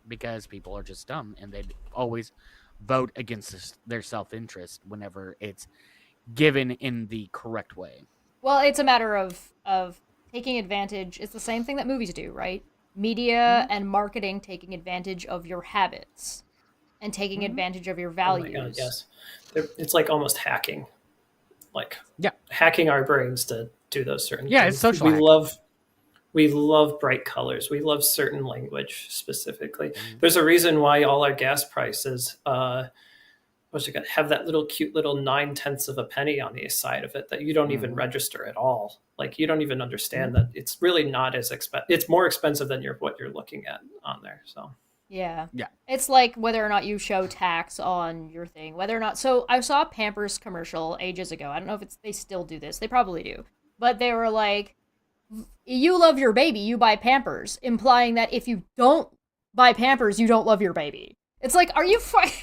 because people are just dumb and they always vote against their self-interest whenever it's given in the correct way. Well, it's a matter of taking advantage. It's the same thing that movies do, right? Media and marketing taking advantage of your habits and taking advantage of your values. Oh my God, yes. It's like almost hacking. Hacking our brains to do those certain things. Yeah, it's social hacking. We love bright colors. We love certain language specifically. There's a reason why all our gas prices have that little cute little 9/10 of a penny on the side of it that you don't even register at all. Like, you don't even understand that it's really not as expensive. It's more expensive than what you're looking at on there. So yeah. It's like whether or not you show tax on your thing, whether or not. So I saw a Pampers commercial ages ago. I don't know if they still do this. They probably do, but they were like, "You love your baby, you buy Pampers," implying that if you don't buy Pampers, you don't love your baby. It's like, are you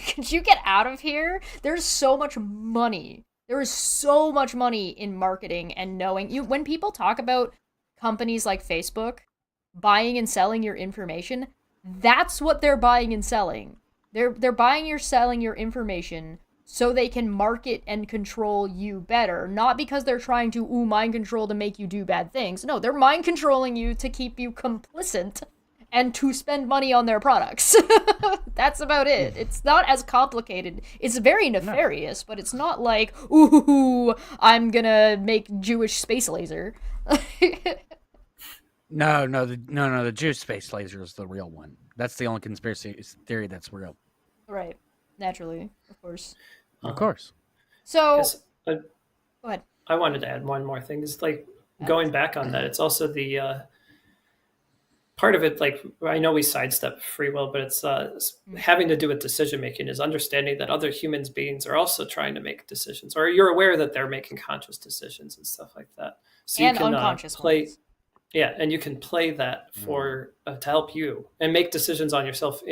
could you get out of here? There's so much money. There is so much money in marketing and knowing you. When people talk about companies like Facebook buying and selling your information, that's what they're buying and selling. They're buying or selling your information so they can market and control you better. Not because they're trying to mind control to make you do bad things. No, they're mind controlling you to keep you complicit and to spend money on their products. That's about it. It's not as complicated. It's very nefarious, but it's not like, ooh, I'm gonna make Jewish space laser. No, the Jewish space laser is the real one. That's the only conspiracy theory that's real. Right. Naturally, of course. Of course. So, go ahead. I wanted to add one more thing. It's like, going back on that, it's also the part of it, like, I know we sidestep free will, but it's having to do with decision making, is understanding that other human beings are also trying to make decisions, or you're aware that they're making conscious decisions and stuff like that. So and you can unconscious play, ones. yeah, and you can play that for to help you and make decisions on yourself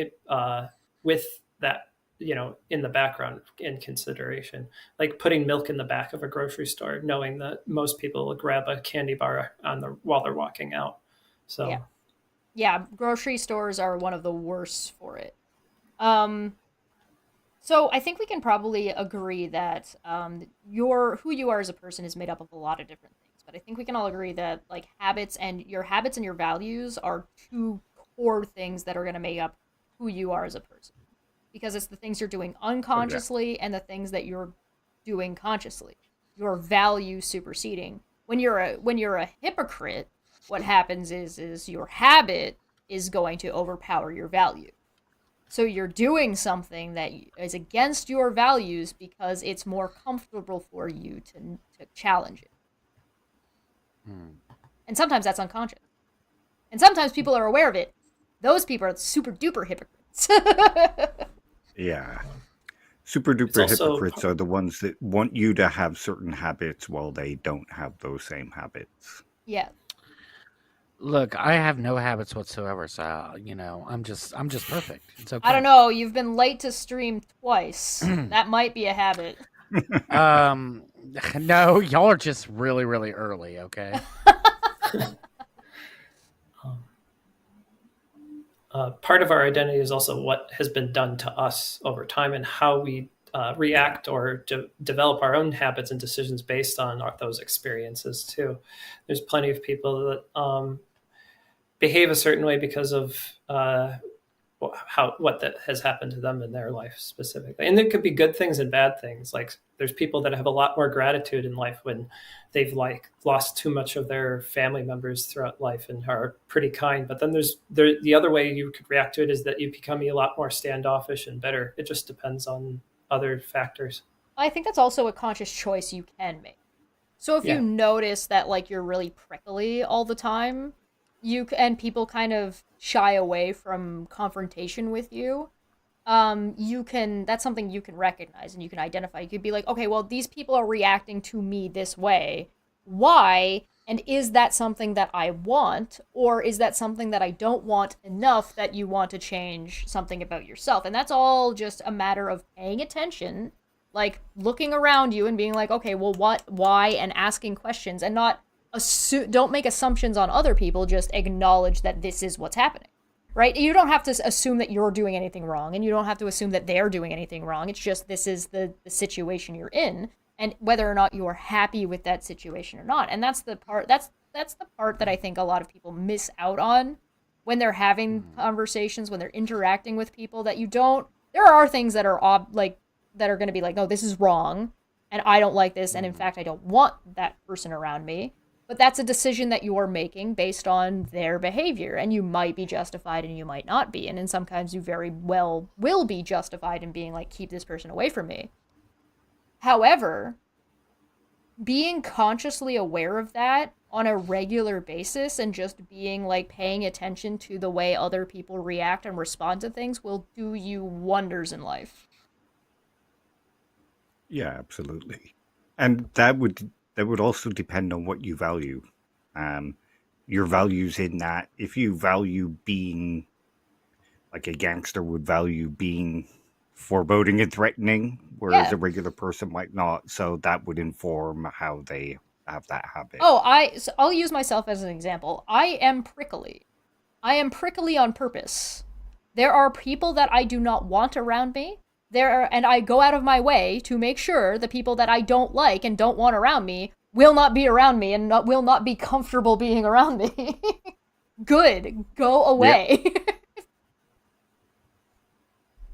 with that, in the background in consideration, like putting milk in the back of a grocery store, knowing that most people will grab a candy bar while they're walking out. So. Yeah, grocery stores are one of the worst for it. So I think we can probably agree that who you are as a person is made up of a lot of different things. But I think we can all agree that like habits and your values are two core things that are going to make up who you are as a person. Because it's the things you're doing unconsciously and the things that you're doing consciously. Your value superseding. When you're a hypocrite, what happens is your habit is going to overpower your value. So you're doing something that is against your values because it's more comfortable for you to challenge it. And sometimes that's unconscious. And sometimes people are aware of it. Those people are super duper hypocrites. Yeah. Super It's duper also hypocrites are the ones that want you to have certain habits while they don't have those same habits. Yeah. Look, I have no habits whatsoever, so I'm just perfect. It's okay. I don't know. You've been late to stream twice. That might be a habit. No, y'all are just really, really early. Okay. Part of our identity is also what has been done to us over time and how we react or develop our own habits and decisions based on those experiences too. There's plenty of people that behave a certain way because of what that has happened to them in their life specifically. And there could be good things and bad things. Like there's people that have a lot more gratitude in life when they've lost too much of their family members throughout life and are pretty kind. But then there's the other way you could react to it is that you become a lot more standoffish and bitter. It just depends on other factors. I think that's also a conscious choice you can make. So if you notice that like you're really prickly all the time, and people kind of shy away from confrontation with you, that's something you can recognize and you can identify. You could be like, okay, well, these people are reacting to me this way. Why? And is that something that I want, or is that something that I don't want enough that you want to change something about yourself? And that's all just a matter of paying attention, like looking around you and being like, okay, well, what, why, and asking questions, and not don't make assumptions on other people. Just acknowledge that this is what's happening, right? You don't have to assume that you're doing anything wrong, and you don't have to assume that they're doing anything wrong. It's just this is the situation you're in, and whether or not you're happy with that situation or not. And that's the part that's the part that I think a lot of people miss out on when they're having conversations, when they're interacting with people. That you don't. There are things that are that are going to be like, no, this is wrong, and I don't like this, and in fact, I don't want that person around me. But that's a decision that you're making based on their behavior, and you might be justified and you might not be. And in some times, you very well will be justified in being like, keep this person away from me. However, being consciously aware of that on a regular basis and just being like paying attention to the way other people react and respond to things will do you wonders in life. Yeah, absolutely. And that would also depend on what you value. Your values in that, if you value being like a gangster would value being foreboding and threatening, whereas a regular person might not. So that would inform how they have that habit. So I'll use myself as an example. I am prickly. I am prickly on purpose. There are people that I do not want around me. And I go out of my way to make sure the people that I don't like and don't want around me will not be around me and will not be comfortable being around me. Good. Go away. Yep.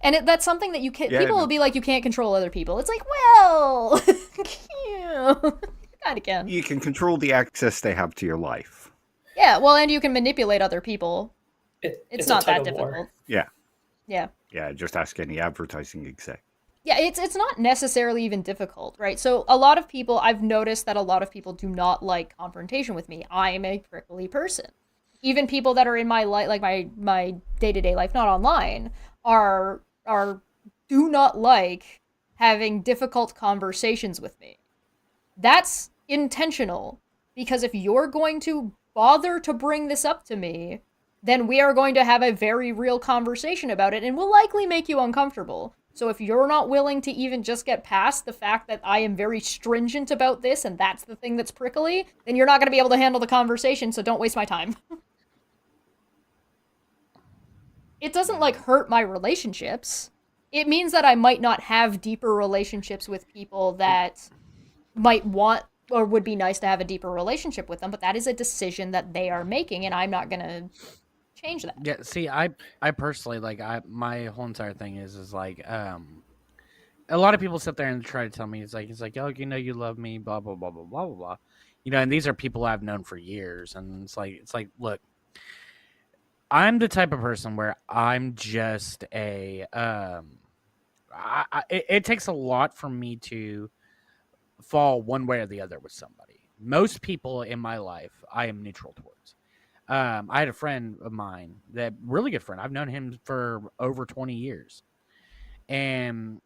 And that's something that you can't. People will be like, you can't control other people. It's like, well, you kind of can. You can control the access they have to your life. Yeah, well, and you can manipulate other people. It's not that difficult. Yeah. Yeah. Yeah, just ask any advertising exec. Yeah, it's not necessarily even difficult, right? So a lot of people, I've noticed that a lot of people do not like confrontation with me. I'm a prickly person. Even people that are in my life, like my day-to-day life, not online, are do not like having difficult conversations with me. That's intentional, because if you're going to bother to bring this up to me, then we are going to have a very real conversation about it and will likely make you uncomfortable. So if you're not willing to even just get past the fact that I am very stringent about this and that's the thing that's prickly, then you're not going to be able to handle the conversation, so don't waste my time. It doesn't hurt my relationships. It means that I might not have deeper relationships with people that might want or would be nice to have a deeper relationship with them, but that is a decision that they are making, and I'm not going to change that. Yeah, see, I personally, my whole entire thing is like, a lot of people sit there and try to tell me, it's like, oh, you love me, blah, blah, blah, blah, blah, blah, blah. And these are people I've known for years, and it's like, look, I'm the type of person where I'm just it takes a lot for me to fall one way or the other with somebody. most people in my life, I am neutral towards. I had a friend of mine, that really good friend. I've known him for over 20 years, and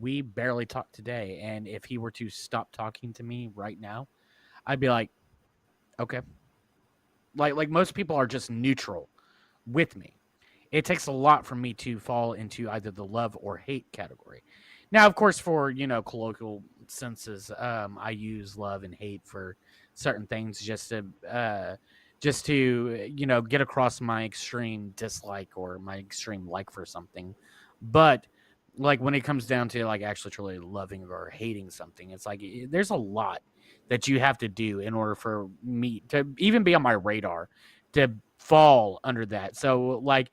we barely talk today. And if he were to stop talking to me right now, I'd be like, okay. Like most people are just neutral with me. It takes a lot for me to fall into either the love or hate category. Now, of course, for colloquial senses, I use love and hate for certain things, just to get across my extreme dislike or my extreme like for something. But like when it comes down to like actually truly loving or hating something, it's like there's a lot that you have to do in order for me to even be on my radar to fall under that. So like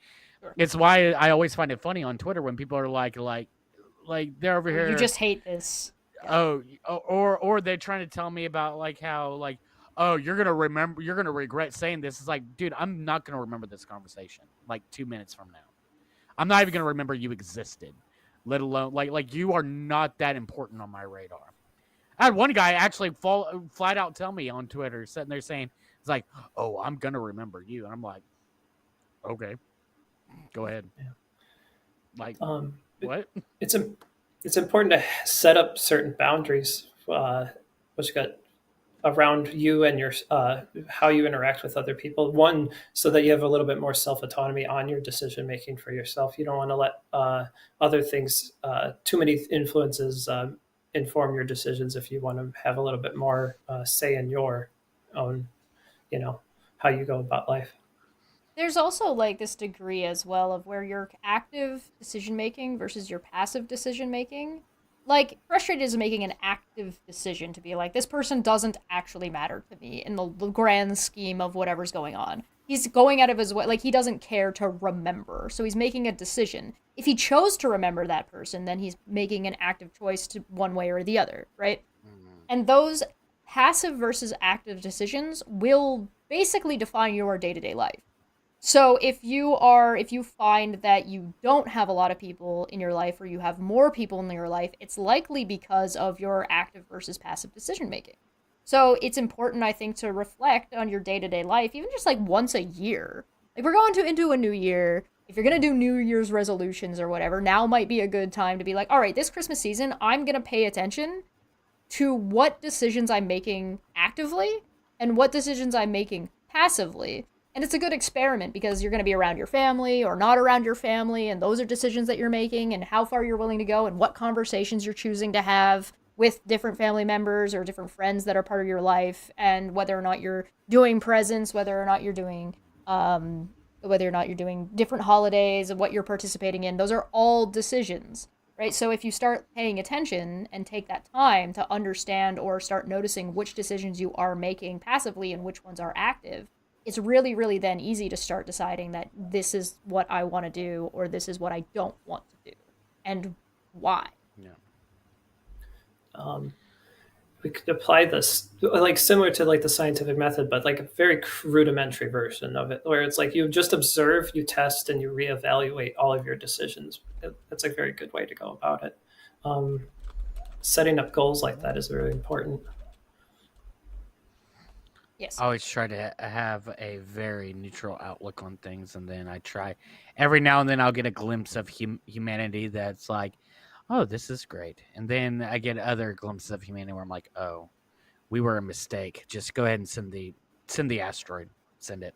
it's why I always find it funny on Twitter when people are like they're over You here. just hate this. Or they're trying to tell me about like how like, oh, you're gonna regret saying this. It's like, dude, I'm not gonna remember this conversation like 2 minutes from now. I'm not even gonna remember you existed, let alone like you are not that important on my radar. I had one guy actually flat out tell me on Twitter, sitting there saying, "It's like, oh, I'm gonna remember you," and I'm like, okay, go ahead. Yeah. Like, what? It's important to set up certain boundaries, which got around you and your how you interact with other people. One, so that you have a little bit more self autonomy on your decision making for yourself. You don't want to let other things, too many influences, inform your decisions. If you want to have a little bit more say in your own, how you go about life. There's also like this degree as well of where your active decision making versus your passive decision making. Like, frustrated is making an active decision to be like, this person doesn't actually matter to me in the grand scheme of whatever's going on. He's going out of his way, like, he doesn't care to remember. So he's making a decision. If he chose to remember that person, then he's making an active choice to one way or the other, right? And those passive versus active decisions will basically define your day to day life. So if you find that you don't have a lot of people in your life or you have more people in your life, it's likely because of your active versus passive decision making. So it's important, I think, to reflect on your day-to-day life, even just like once a year. Like we're going into a new year. If you're going to do New Year's resolutions or whatever, now might be a good time to be like, all right, this Christmas season, I'm going to pay attention to what decisions I'm making actively and what decisions I'm making passively. And it's a good experiment because you're going to be around your family or not around your family, and those are decisions that you're making and how far you're willing to go and what conversations you're choosing to have with different family members or different friends that are part of your life, and whether or not you're doing presents, whether or not you're doing different holidays and what you're participating in. Those are all decisions, right? So if you start paying attention and take that time to understand or start noticing which decisions you are making passively and which ones are active, it's really, really then easy to start deciding that this is what I want to do or this is what I don't want to do and why. Yeah. We could apply this like similar to like the scientific method, but like a very rudimentary version of it, where it's like you just observe, you test, and you reevaluate all of your decisions. That's a very good way to go about it. Setting up goals like that is really important. Yes. I always try to have a very neutral outlook on things, and then I try every now and then I'll get a glimpse of humanity that's like, oh, this is great, and then I get other glimpses of humanity where I'm like, oh, we were a mistake. Just go ahead and send the asteroid. Send it.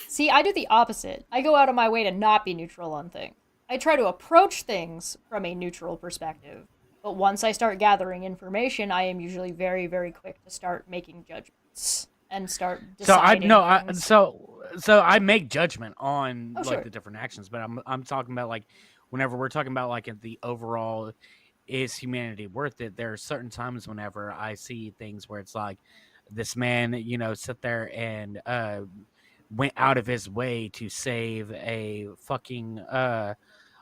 See, I do the opposite. I go out of my way to not be neutral on things. I try to approach things from a neutral perspective, but once I start gathering information, I am usually very, very quick to start making judgments and start deciding. So I make judgment on sure. the different actions, but I'm talking about like whenever we're talking about like the overall, is humanity worth it? There are certain times whenever I see things where it's like this man, sit there and went out of his way to save a fucking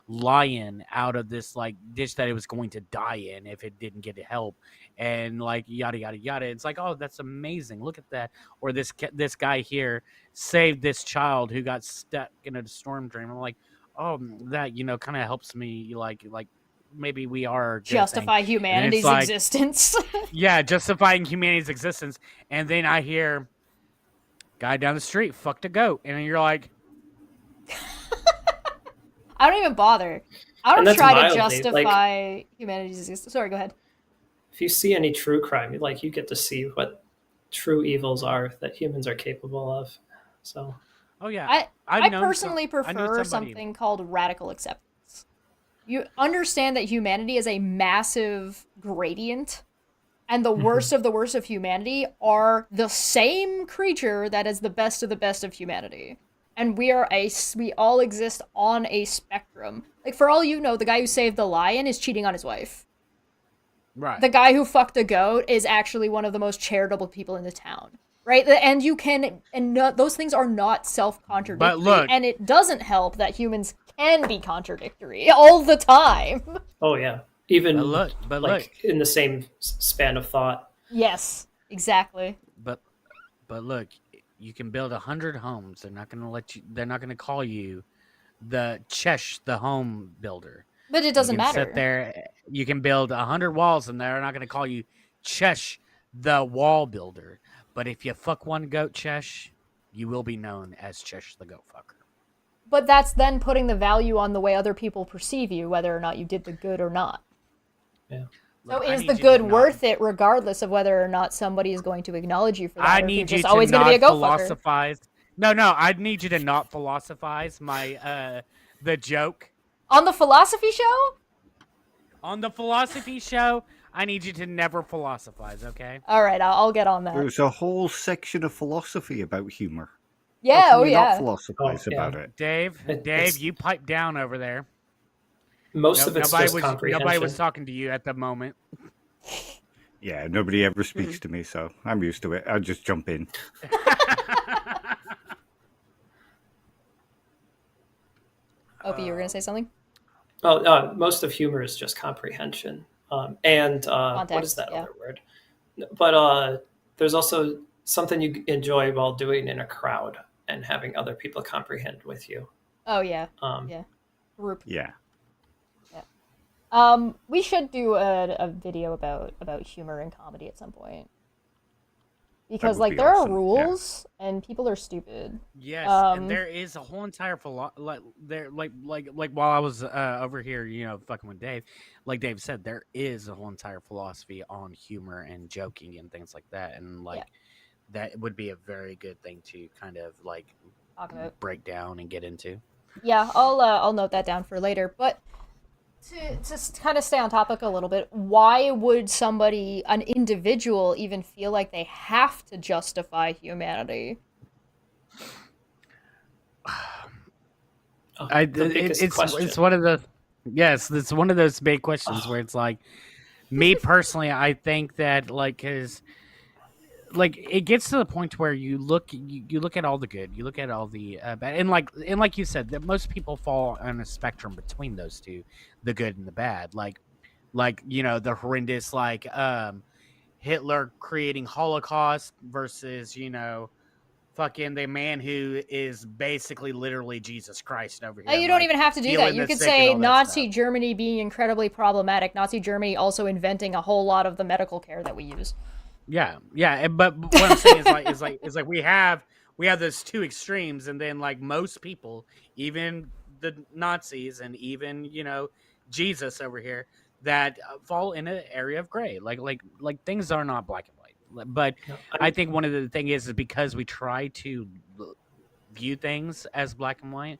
lion out of this like ditch that it was going to die in if it didn't get help, and like yada yada yada. It's like, oh, that's amazing, look at that. Or this guy here saved this child who got stuck in a storm drain. I'm like, oh, that kind of helps me like maybe we are a good Justify thing. humanity's like- existence. Yeah, justifying humanity's existence, and then I hear guy down the street fucked a goat, and you're like, I don't even bother. I And don't that's try to mildly, justify humanity's existence. Sorry, go ahead. If you see any true crime, like you get to see what true evils are that humans are capable of. So oh yeah, I I've known personally I know prefer somebody- something called radical acceptance. You understand that humanity is a massive gradient, and the worst of the worst of humanity are the same creature that is the best of humanity. And we all exist on a spectrum. Like, for all you know, the guy who saved the lion is cheating on his wife. right. The guy who fucked a goat is actually one of the most charitable people in the town. Right? And you can, and no, those things are not self-contradictory. But look- and it doesn't help that humans can be contradictory all the time. oh yeah, even but like in the same span of thought. Yes, exactly. but look, you can build 100 homes. They're not gonna let you. They're not gonna call you the the home builder. But it doesn't you can matter. Sit there. You can build 100 walls, and they're not gonna call you Chesh the wall builder. But if you fuck one goat, Chesh, you will be known as Chesh the goat fucker. But that's then putting the value on the way other people perceive you, whether or not you did the good or not. Yeah. So Look, I is need the you to good not- worth it, regardless of whether or not somebody is going to acknowledge you for that? I or if need you're you just to always not going to be a goat fucker. philosophize. No, I need you to not philosophize my the joke. On the philosophy show? On the philosophy show, I need you to never philosophize, okay? All right, I'll get on that. There's a whole section of philosophy about humor. Yeah, How can oh we not yeah. philosophize Oh, yeah. about it? Dave, It's- you pipe down over there. Most of it's just comprehension. Nobody was talking to you at the moment. Yeah, nobody ever speaks to me, so I'm used to it. I'll just jump in. Opie, you were going to say something? Oh, most of humor is just comprehension. And what is Context, that yeah. other word? But there's also something you enjoy while doing in a crowd and having other people comprehend with you. Oh yeah, Um, yeah. Group. Yeah. We should do a video about humor and comedy at some point. Because would like be there awesome, are yeah. rules and people are stupid. Yes, Um, and there is a whole entire like while I was over here, fucking with Dave, like Dave said, there is a whole entire philosophy on humor and joking and things like that, and like that would be a very good thing to kind of like Talk about. break down and get into. Yeah, I'll note that down for later. But to just kind of stay on topic a little bit, why would an individual, even feel like they have to justify humanity? the biggest question. It's one of the it's one of those big questions where it's like, me personally, I think that like because like it gets to the point where you look at all the good, you look at all the bad, and like you said, that most people fall on a spectrum between those two, the good and the bad. Like the horrendous Hitler creating Holocaust versus fucking the man who is basically literally Jesus Christ over here. You don't even have to do that. healing You the could sick and say all that Nazi stuff. Germany being incredibly problematic. Nazi Germany also inventing a whole lot of the medical care that we use. Yeah, but what I'm saying is like we have those two extremes, and then like most people, even the Nazis and even Jesus over here, that fall in an area of gray. Like things are not black and white. But No, I think one of the thing is because we try to view things as black and white,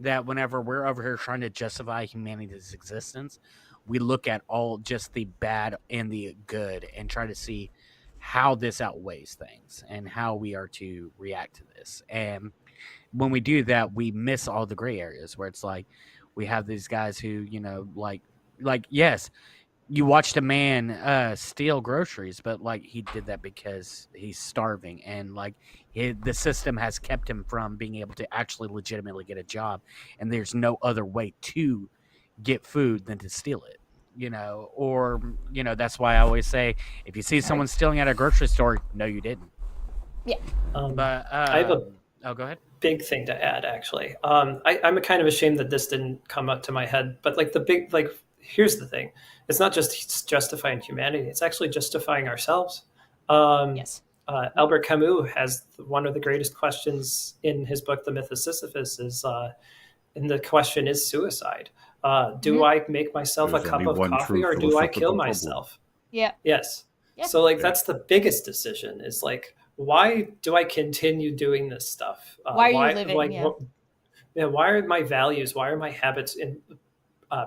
that whenever we're over here trying to justify humanity's existence, we look at all just the bad and the good and try to see how this outweighs things and how we are to react to this. And when we do that, we miss all the gray areas where it's like we have these guys who, like yes, you watched a man steal groceries, but like he did that because he's starving, and like the system has kept him from being able to actually legitimately get a job, and there's no other way to get food than to steal it. Or that's why I always say, if you see someone stealing at a grocery store, no, you didn't. But I have a oh, go ahead. big thing to add, actually. I'm kind of ashamed that this didn't come up to my head, but like the big, like here's the thing: it's not just justifying humanity; it's actually justifying ourselves. Yes. Albert Camus has one of the greatest questions in his book, The Myth of Sisyphus, and the question is suicide. Do I make myself There's a cup only of one coffee, true or do I philosophical kill problem. myself? Yeah. Yes. Yeah. So like Yeah. that's the biggest decision is like, why do I continue doing this stuff? Why are you living? Like, Yeah. why are my values, why are my habits in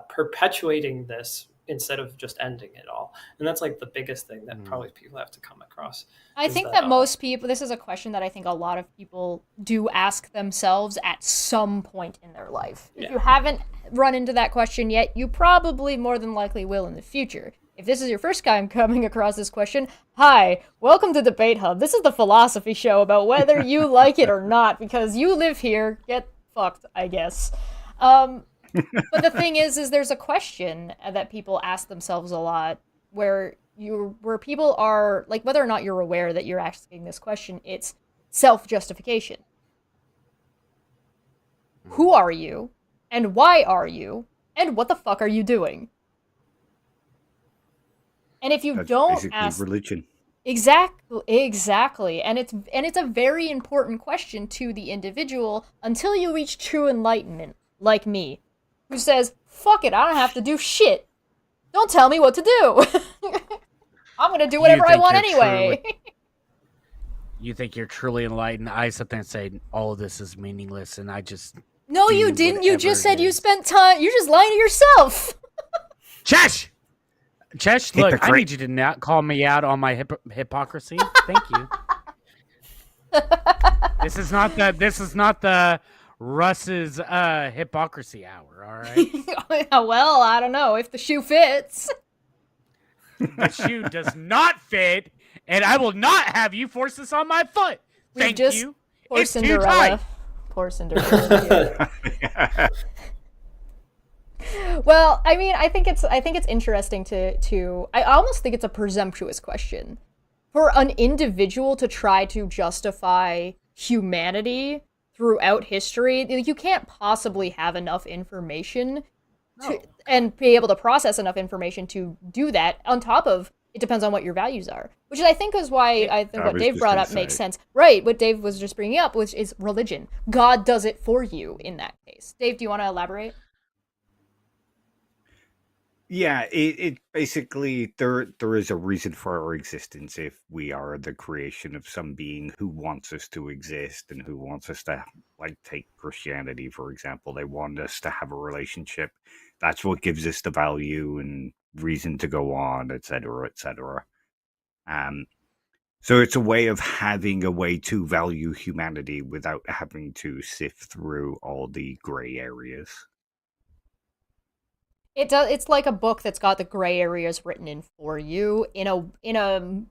perpetuating this instead of just ending it all? And that's like the biggest thing that probably people have to come across. I is think that most people, this is a question that I think a lot of people do ask themselves at some point in their life. If Yeah. you haven't run into that question yet, you probably more than likely will in the future. If this is your first time coming across this question, hi, welcome to Debate Hub. This is the philosophy show about whether you like it or not, because you live here. Get fucked, I guess. But the thing is there's a question that people ask themselves a lot where people are, like, whether or not you're aware that you're asking this question, it's self-justification. Who are you? And why are you? And what the fuck are you doing? And if you That's don't basically ask religion. exactly, and it's a very important question to the individual until you reach true enlightenment, like me, who says, "Fuck it, I don't have to do shit. Don't tell me what to do. I'm gonna do whatever I want anyway." You think you're truly enlightened? I sit there and say all of this is meaningless, and I just No, do you didn't. You whatever just it said you is. spent time. You're just lying to yourself. Chesh! Chesh, look, I Hypocrite. need you to not call me out on my hypocrisy. Thank you. This is not the Russ's hypocrisy hour, all right? Well, I don't know if the shoe fits. The shoe does not fit, and I will not have you force this on my foot. We've Thank just- you. Poor It's too Cinderella. tight. Poor Cinderella. Well, I mean, I think it's interesting to I almost think it's a presumptuous question for an individual to try to justify humanity throughout history. You can't possibly have enough information and be able to process enough information to do that. On top of, it depends on what your values are, which I think is why I think what was Dave just brought gonna up makes say. sense. Right, what Dave was just bringing up, which is religion. God does it for you in that case. Dave, do you want to elaborate? Yeah, it basically there is a reason for our existence if we are the creation of some being who wants us to exist and who wants us to, like, take Christianity for example. They want us to have a relationship. That's what gives us the value and reason to go on, etc., etc. So it's a way of having a way to value humanity without having to sift through all the gray areas. It does. It's like a book that's got the gray areas written in for you in a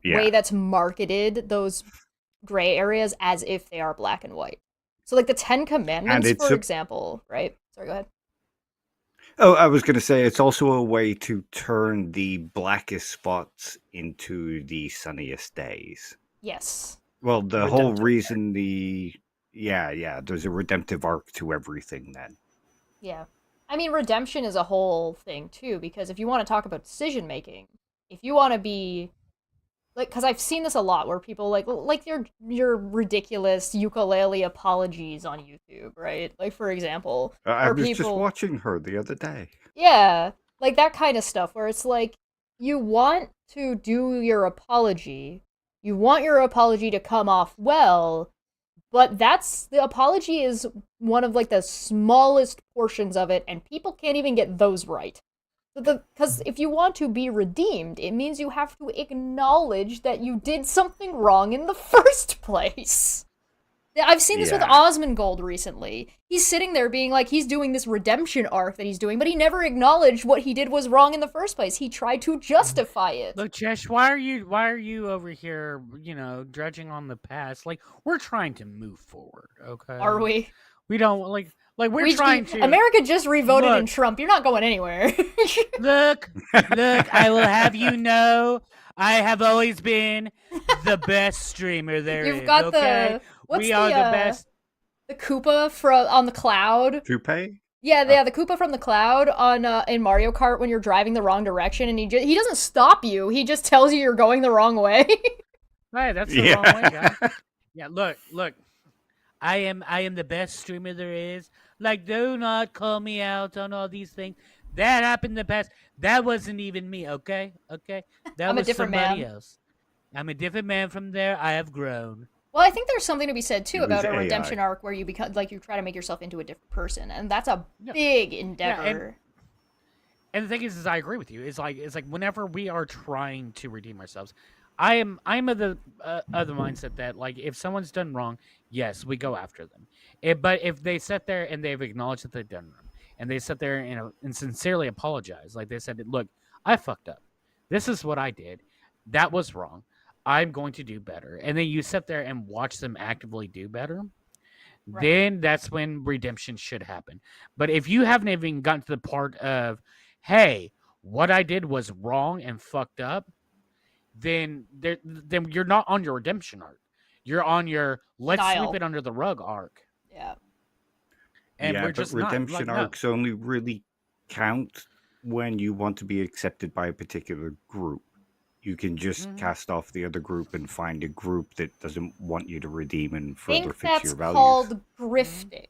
way that's marketed those gray areas as if they are black and white. So, like the Ten Commandments, for example, right? Sorry, go ahead. Oh, I was going to say it's also a way to turn the blackest spots into the sunniest days. Yes. Well, the Redemptive whole reason there's a redemptive arc to everything then. Yeah. I mean, redemption is a whole thing too, because if you want to talk about decision making, if you want to be like, because I've seen this a lot where people like your ridiculous ukulele apologies on YouTube, right? Like, for example, I where was just watching her the other day. yeah, like that kind of stuff where it's like you want to do your apology, you want your apology to come off well, but the apology is one of like the smallest portions of it, and people can't even get those right. Because if you want to be redeemed, it means you have to acknowledge that you did something wrong in the first place. I've seen this with Osmongold recently. He's sitting there being like, he's doing this redemption arc that he's doing, but he never acknowledged what he did was wrong in the first place. He tried to justify it. Look, Chesh, why are you over here, drudging on the past? Like, we're trying to move forward, okay? Are we? We don't we're trying to. America just revoted in Trump. You're not going anywhere. Look, I will have you know, I have always been the best streamer there is. You've got okay? the we are the best. The Koopa on the cloud. Toupee? Yeah, the Koopa from the cloud on in Mario Kart when you're driving the wrong direction, and he doesn't stop you. He just tells you you're going the wrong way. Hey, that's the wrong way, guy. Yeah, look. I am the best streamer there is. Like, do not call me out on all these things. That happened in the past. That wasn't even me, okay? Okay? That I'm a was different somebody man. else. I'm a different man from there. I have grown. Well, I think there's something to be said too It was about a AI. redemption arc where you become like you try to make yourself into a different person, and that's a Yeah. big Yeah, endeavor. and the thing is I agree with you. It's like whenever we are trying to redeem ourselves, I'm of the mindset that, like, if someone's done wrong, yes, we go after them. But if they sit there and they've acknowledged that they've done wrong, and they sit there and sincerely apologize, like they said, look, I fucked up. This is what I did. That was wrong. I'm going to do better. And then you sit there and watch them actively do better. Right. Then that's when redemption should happen. But if you haven't even gotten to the part of, hey, what I did was wrong and fucked up, then you're not on your redemption arc. You're on your let's Denial. sweep it under the rug arc. Yeah. And yeah, we're but just not. redemption Like, no. arcs only really count when you want to be accepted by a particular group. You can just cast off the other group and find a group that doesn't want you to redeem and I further think fix that's your values. called grifting.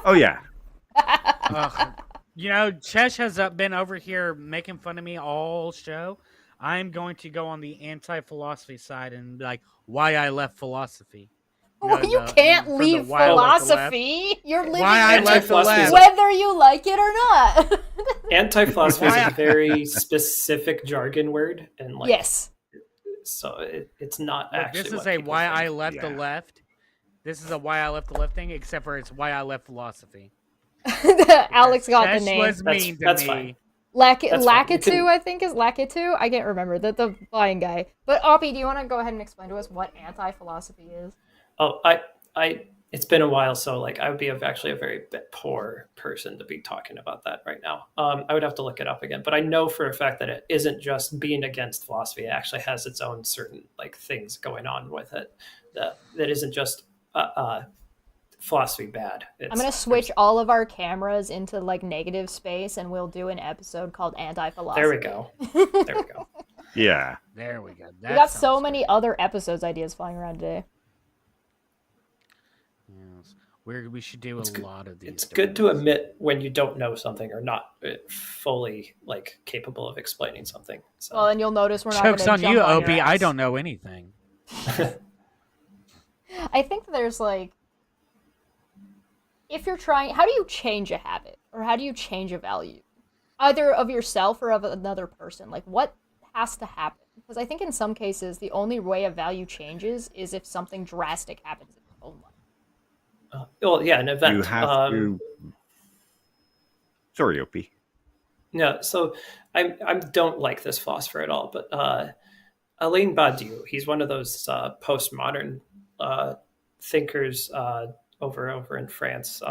Oh yeah, Chesh has been over here making fun of me all show. I'm going to go on the anti-philosophy side and be like, why I left philosophy. Well, you can't leave why I left the left. philosophy. You're living Why I with left the it left. whether you like it or not. Anti-philosophy is Why- a very specific jargon word, and like Yes. so it's not Look, actually. this is what a people why think. I left the Yeah. left. This is a why I left the left thing, except for it's why I left philosophy. Alex got the Chesh name. was mean to That's me. fine. That's That's fine. You Lakitu, can- I think is Lakitu. I can't remember the blind guy. But Oppie, do you want to go ahead and explain to us what anti-philosophy is? Oh, it's been a while, so like I would be actually a very poor person to be talking about that right now. I would have to look it up again, but I know for a fact that it isn't just being against philosophy. It actually has its own certain like things going on with it that isn't just philosophy bad. I'm gonna switch all of our cameras into like negative space, and we'll do an episode called anti-philosophy. There we go. There we go. yeah. There we go. We That got so sounds many good. other episodes ideas flying around today. Yes. We should do It's a good- lot of these. It's good to different ones. admit when you don't know something or not fully like capable of explaining something. So Well, and you'll notice we're not Joke's gonna on jump you, on your Opie. I ass. don't know anything. I think there's like, if you're trying, how do you change a habit or how do you change a value, either of yourself or of another person? Like, what has to happen? Because I think in some cases the only way a value changes is if something drastic happens in your own life. well, yeah, an event. You have to. Sorry, Opie. Yeah, so I don't like this philosopher at all, but Alain Badiou, he's one of those postmodern thinkers over in France.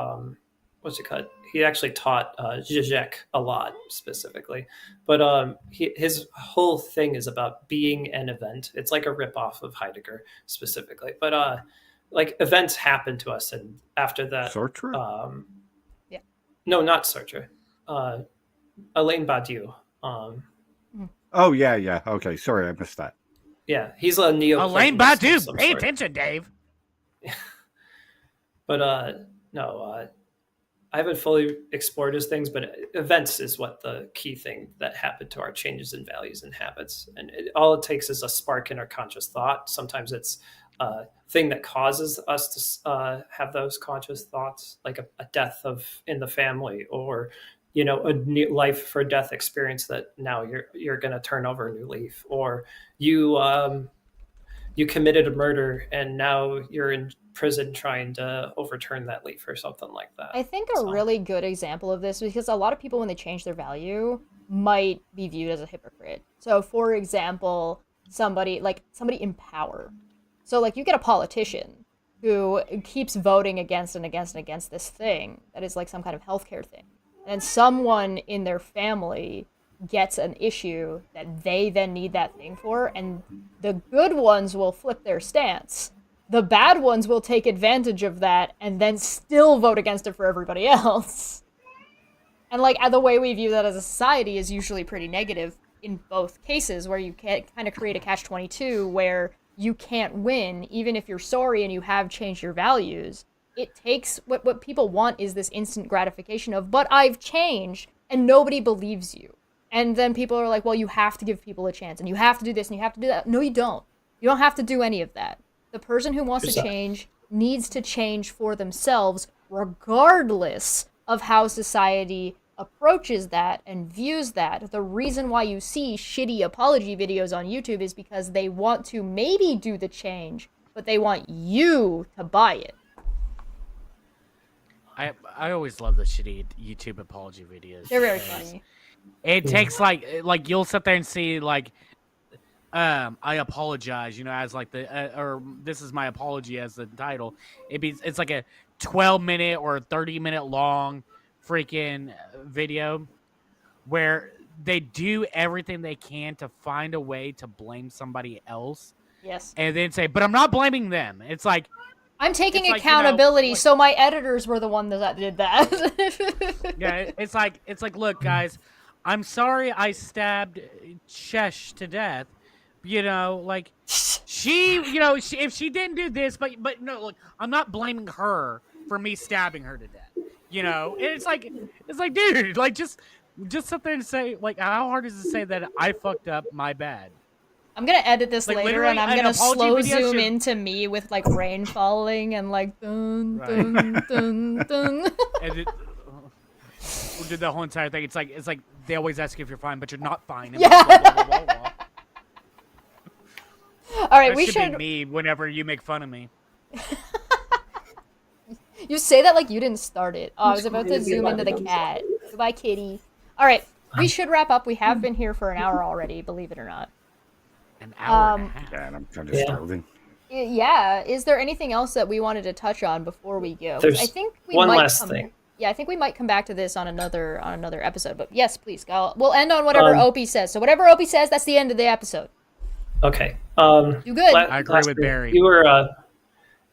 What's it called? He actually taught Zizek a lot specifically, but his whole thing is about being an event. It's like a ripoff of Heidegger specifically, but like events happen to us, and after that, Sartre? Yeah. No, not Sartre. Alain Badiou. Oh, yeah. Okay, sorry, I missed that. Yeah, he's a neo. Elaine Badu, pay attention, Dave. But no, I haven't fully explored his things, but events is what the key thing that happened to our changes in values and habits. And all it takes is a spark in our conscious thought. Sometimes it's a thing that causes us to have those conscious thoughts, like a death in the family, or a new life for death experience that now you're going to turn over a new leaf, or you committed a murder and now you're in prison trying to overturn that leaf or something like that. I think a really good example of this, because a lot of people when they change their value might be viewed as a hypocrite. So for example, somebody in power. So like you get a politician who keeps voting against and against and against this thing that is like some kind of healthcare thing. And someone in their family gets an issue that they then need that thing for, and the good ones will flip their stance the bad ones will take advantage of that and then still vote against it for everybody else. And like the way we view that as a society is usually pretty negative in both cases, where you can kind of create a catch-22 where you can't win even if you're sorry and you have changed your values. It takes what people want is this instant gratification of, but I've changed, and nobody believes you. And then people are like, well, you have to give people a chance, and you have to do this, and you have to do that. No, you don't. You don't have to do any of that. The person who wants to change needs to change for themselves, regardless of how society approaches that and views that. The reason why you see shitty apology videos on YouTube is because they want to maybe do the change, but they want you to buy it. I always love the shitty YouTube apology videos. They're very funny. It takes like you'll sit there and see like I apologize, as like the or this is my apology as the title. It's like a 12-minute or 30-minute long freaking video where they do everything they can to find a way to blame somebody else. Yes. And then say, but I'm not blaming them. It's like I'm taking accountability, so my editors were the one that did that. Yeah, it's like, look, guys, I'm sorry I stabbed Chesh to death. Like she, if she didn't do this, but no, look, I'm not blaming her for me stabbing her to death. It's like, dude, like just sit there and say, like, how hard is it to say that I fucked up, my bad? I'm gonna edit this like, later, and I'm gonna slow zoom into me with like rain falling and like dun dun dun dun. And we'll do the whole entire thing. It's like they always ask you if you're fine, but you're not fine. And Yeah. blah, blah, blah, blah, blah. All right, That we should be me whenever you make fun of me. You say that like you didn't start it. Oh, I was about to zoom into the cat. Goodbye, kitty. All right, we should wrap up. We have been here for an hour already, believe it or not. An hour and a half. Yeah, and I'm kind of starving. Yeah. Is there anything else that we wanted to touch on before we go? There's I think we one might last thing. Yeah, I think we might come back to this on another episode. But yes, please, we'll end on whatever Opie says. So whatever Opie says, that's the end of the episode. Okay. You good? I agree with Barry.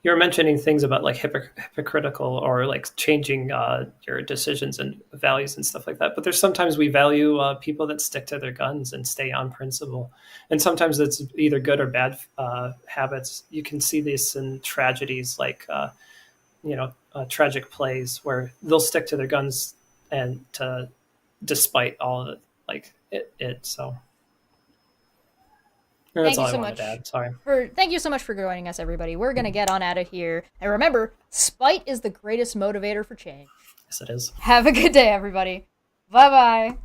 You were mentioning things about like hypocritical or like changing your decisions and values and stuff like that. But there's sometimes we value people that stick to their guns and stay on principle. And sometimes it's either good or bad habits. You can see this in tragedies like, tragic plays where they'll stick to their guns and despite all of it, like it. So. That's all I wanted to add. Sorry. Thank you so much for joining us, everybody. We're going to get on out of here. And remember, spite is the greatest motivator for change. Yes, it is. Have a good day, everybody. Bye-bye.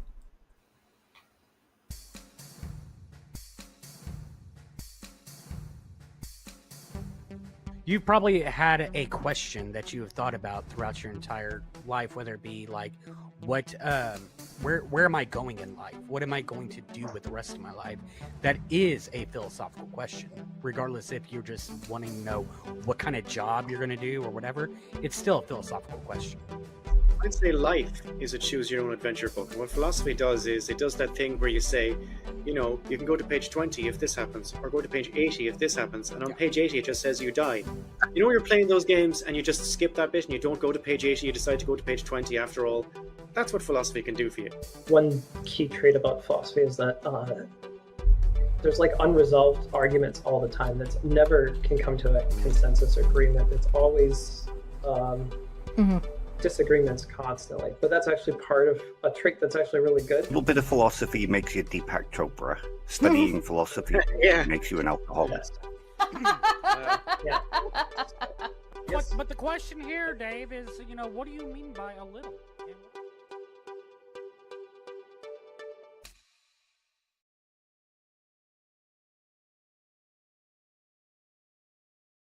You've probably had a question that you have thought about throughout your entire life, whether it be like, where am I going in life? What am I going to do with the rest of my life? That is a philosophical question, regardless if you're just wanting to know what kind of job you're going to do or whatever. It's still a philosophical question. I'd say life is a choose your own adventure book. And what philosophy does is it does that thing where you say, you can go to page 20 if this happens, or go to page 80 if this happens. And on page 80, it just says you die. You're playing those games and you just skip that bit and you don't go to page 80, you decide to go to page 20 after all. That's what philosophy can do for you. One key trait about philosophy is that there's like unresolved arguments all the time that never can come to a consensus or agreement. It's always disagreements constantly, but that's actually part of a trick that's actually really good. A little bit of philosophy makes you Deepak Chopra. Studying philosophy makes you an alcoholic. Yeah. But the question here, Dave, is, what do you mean by a little?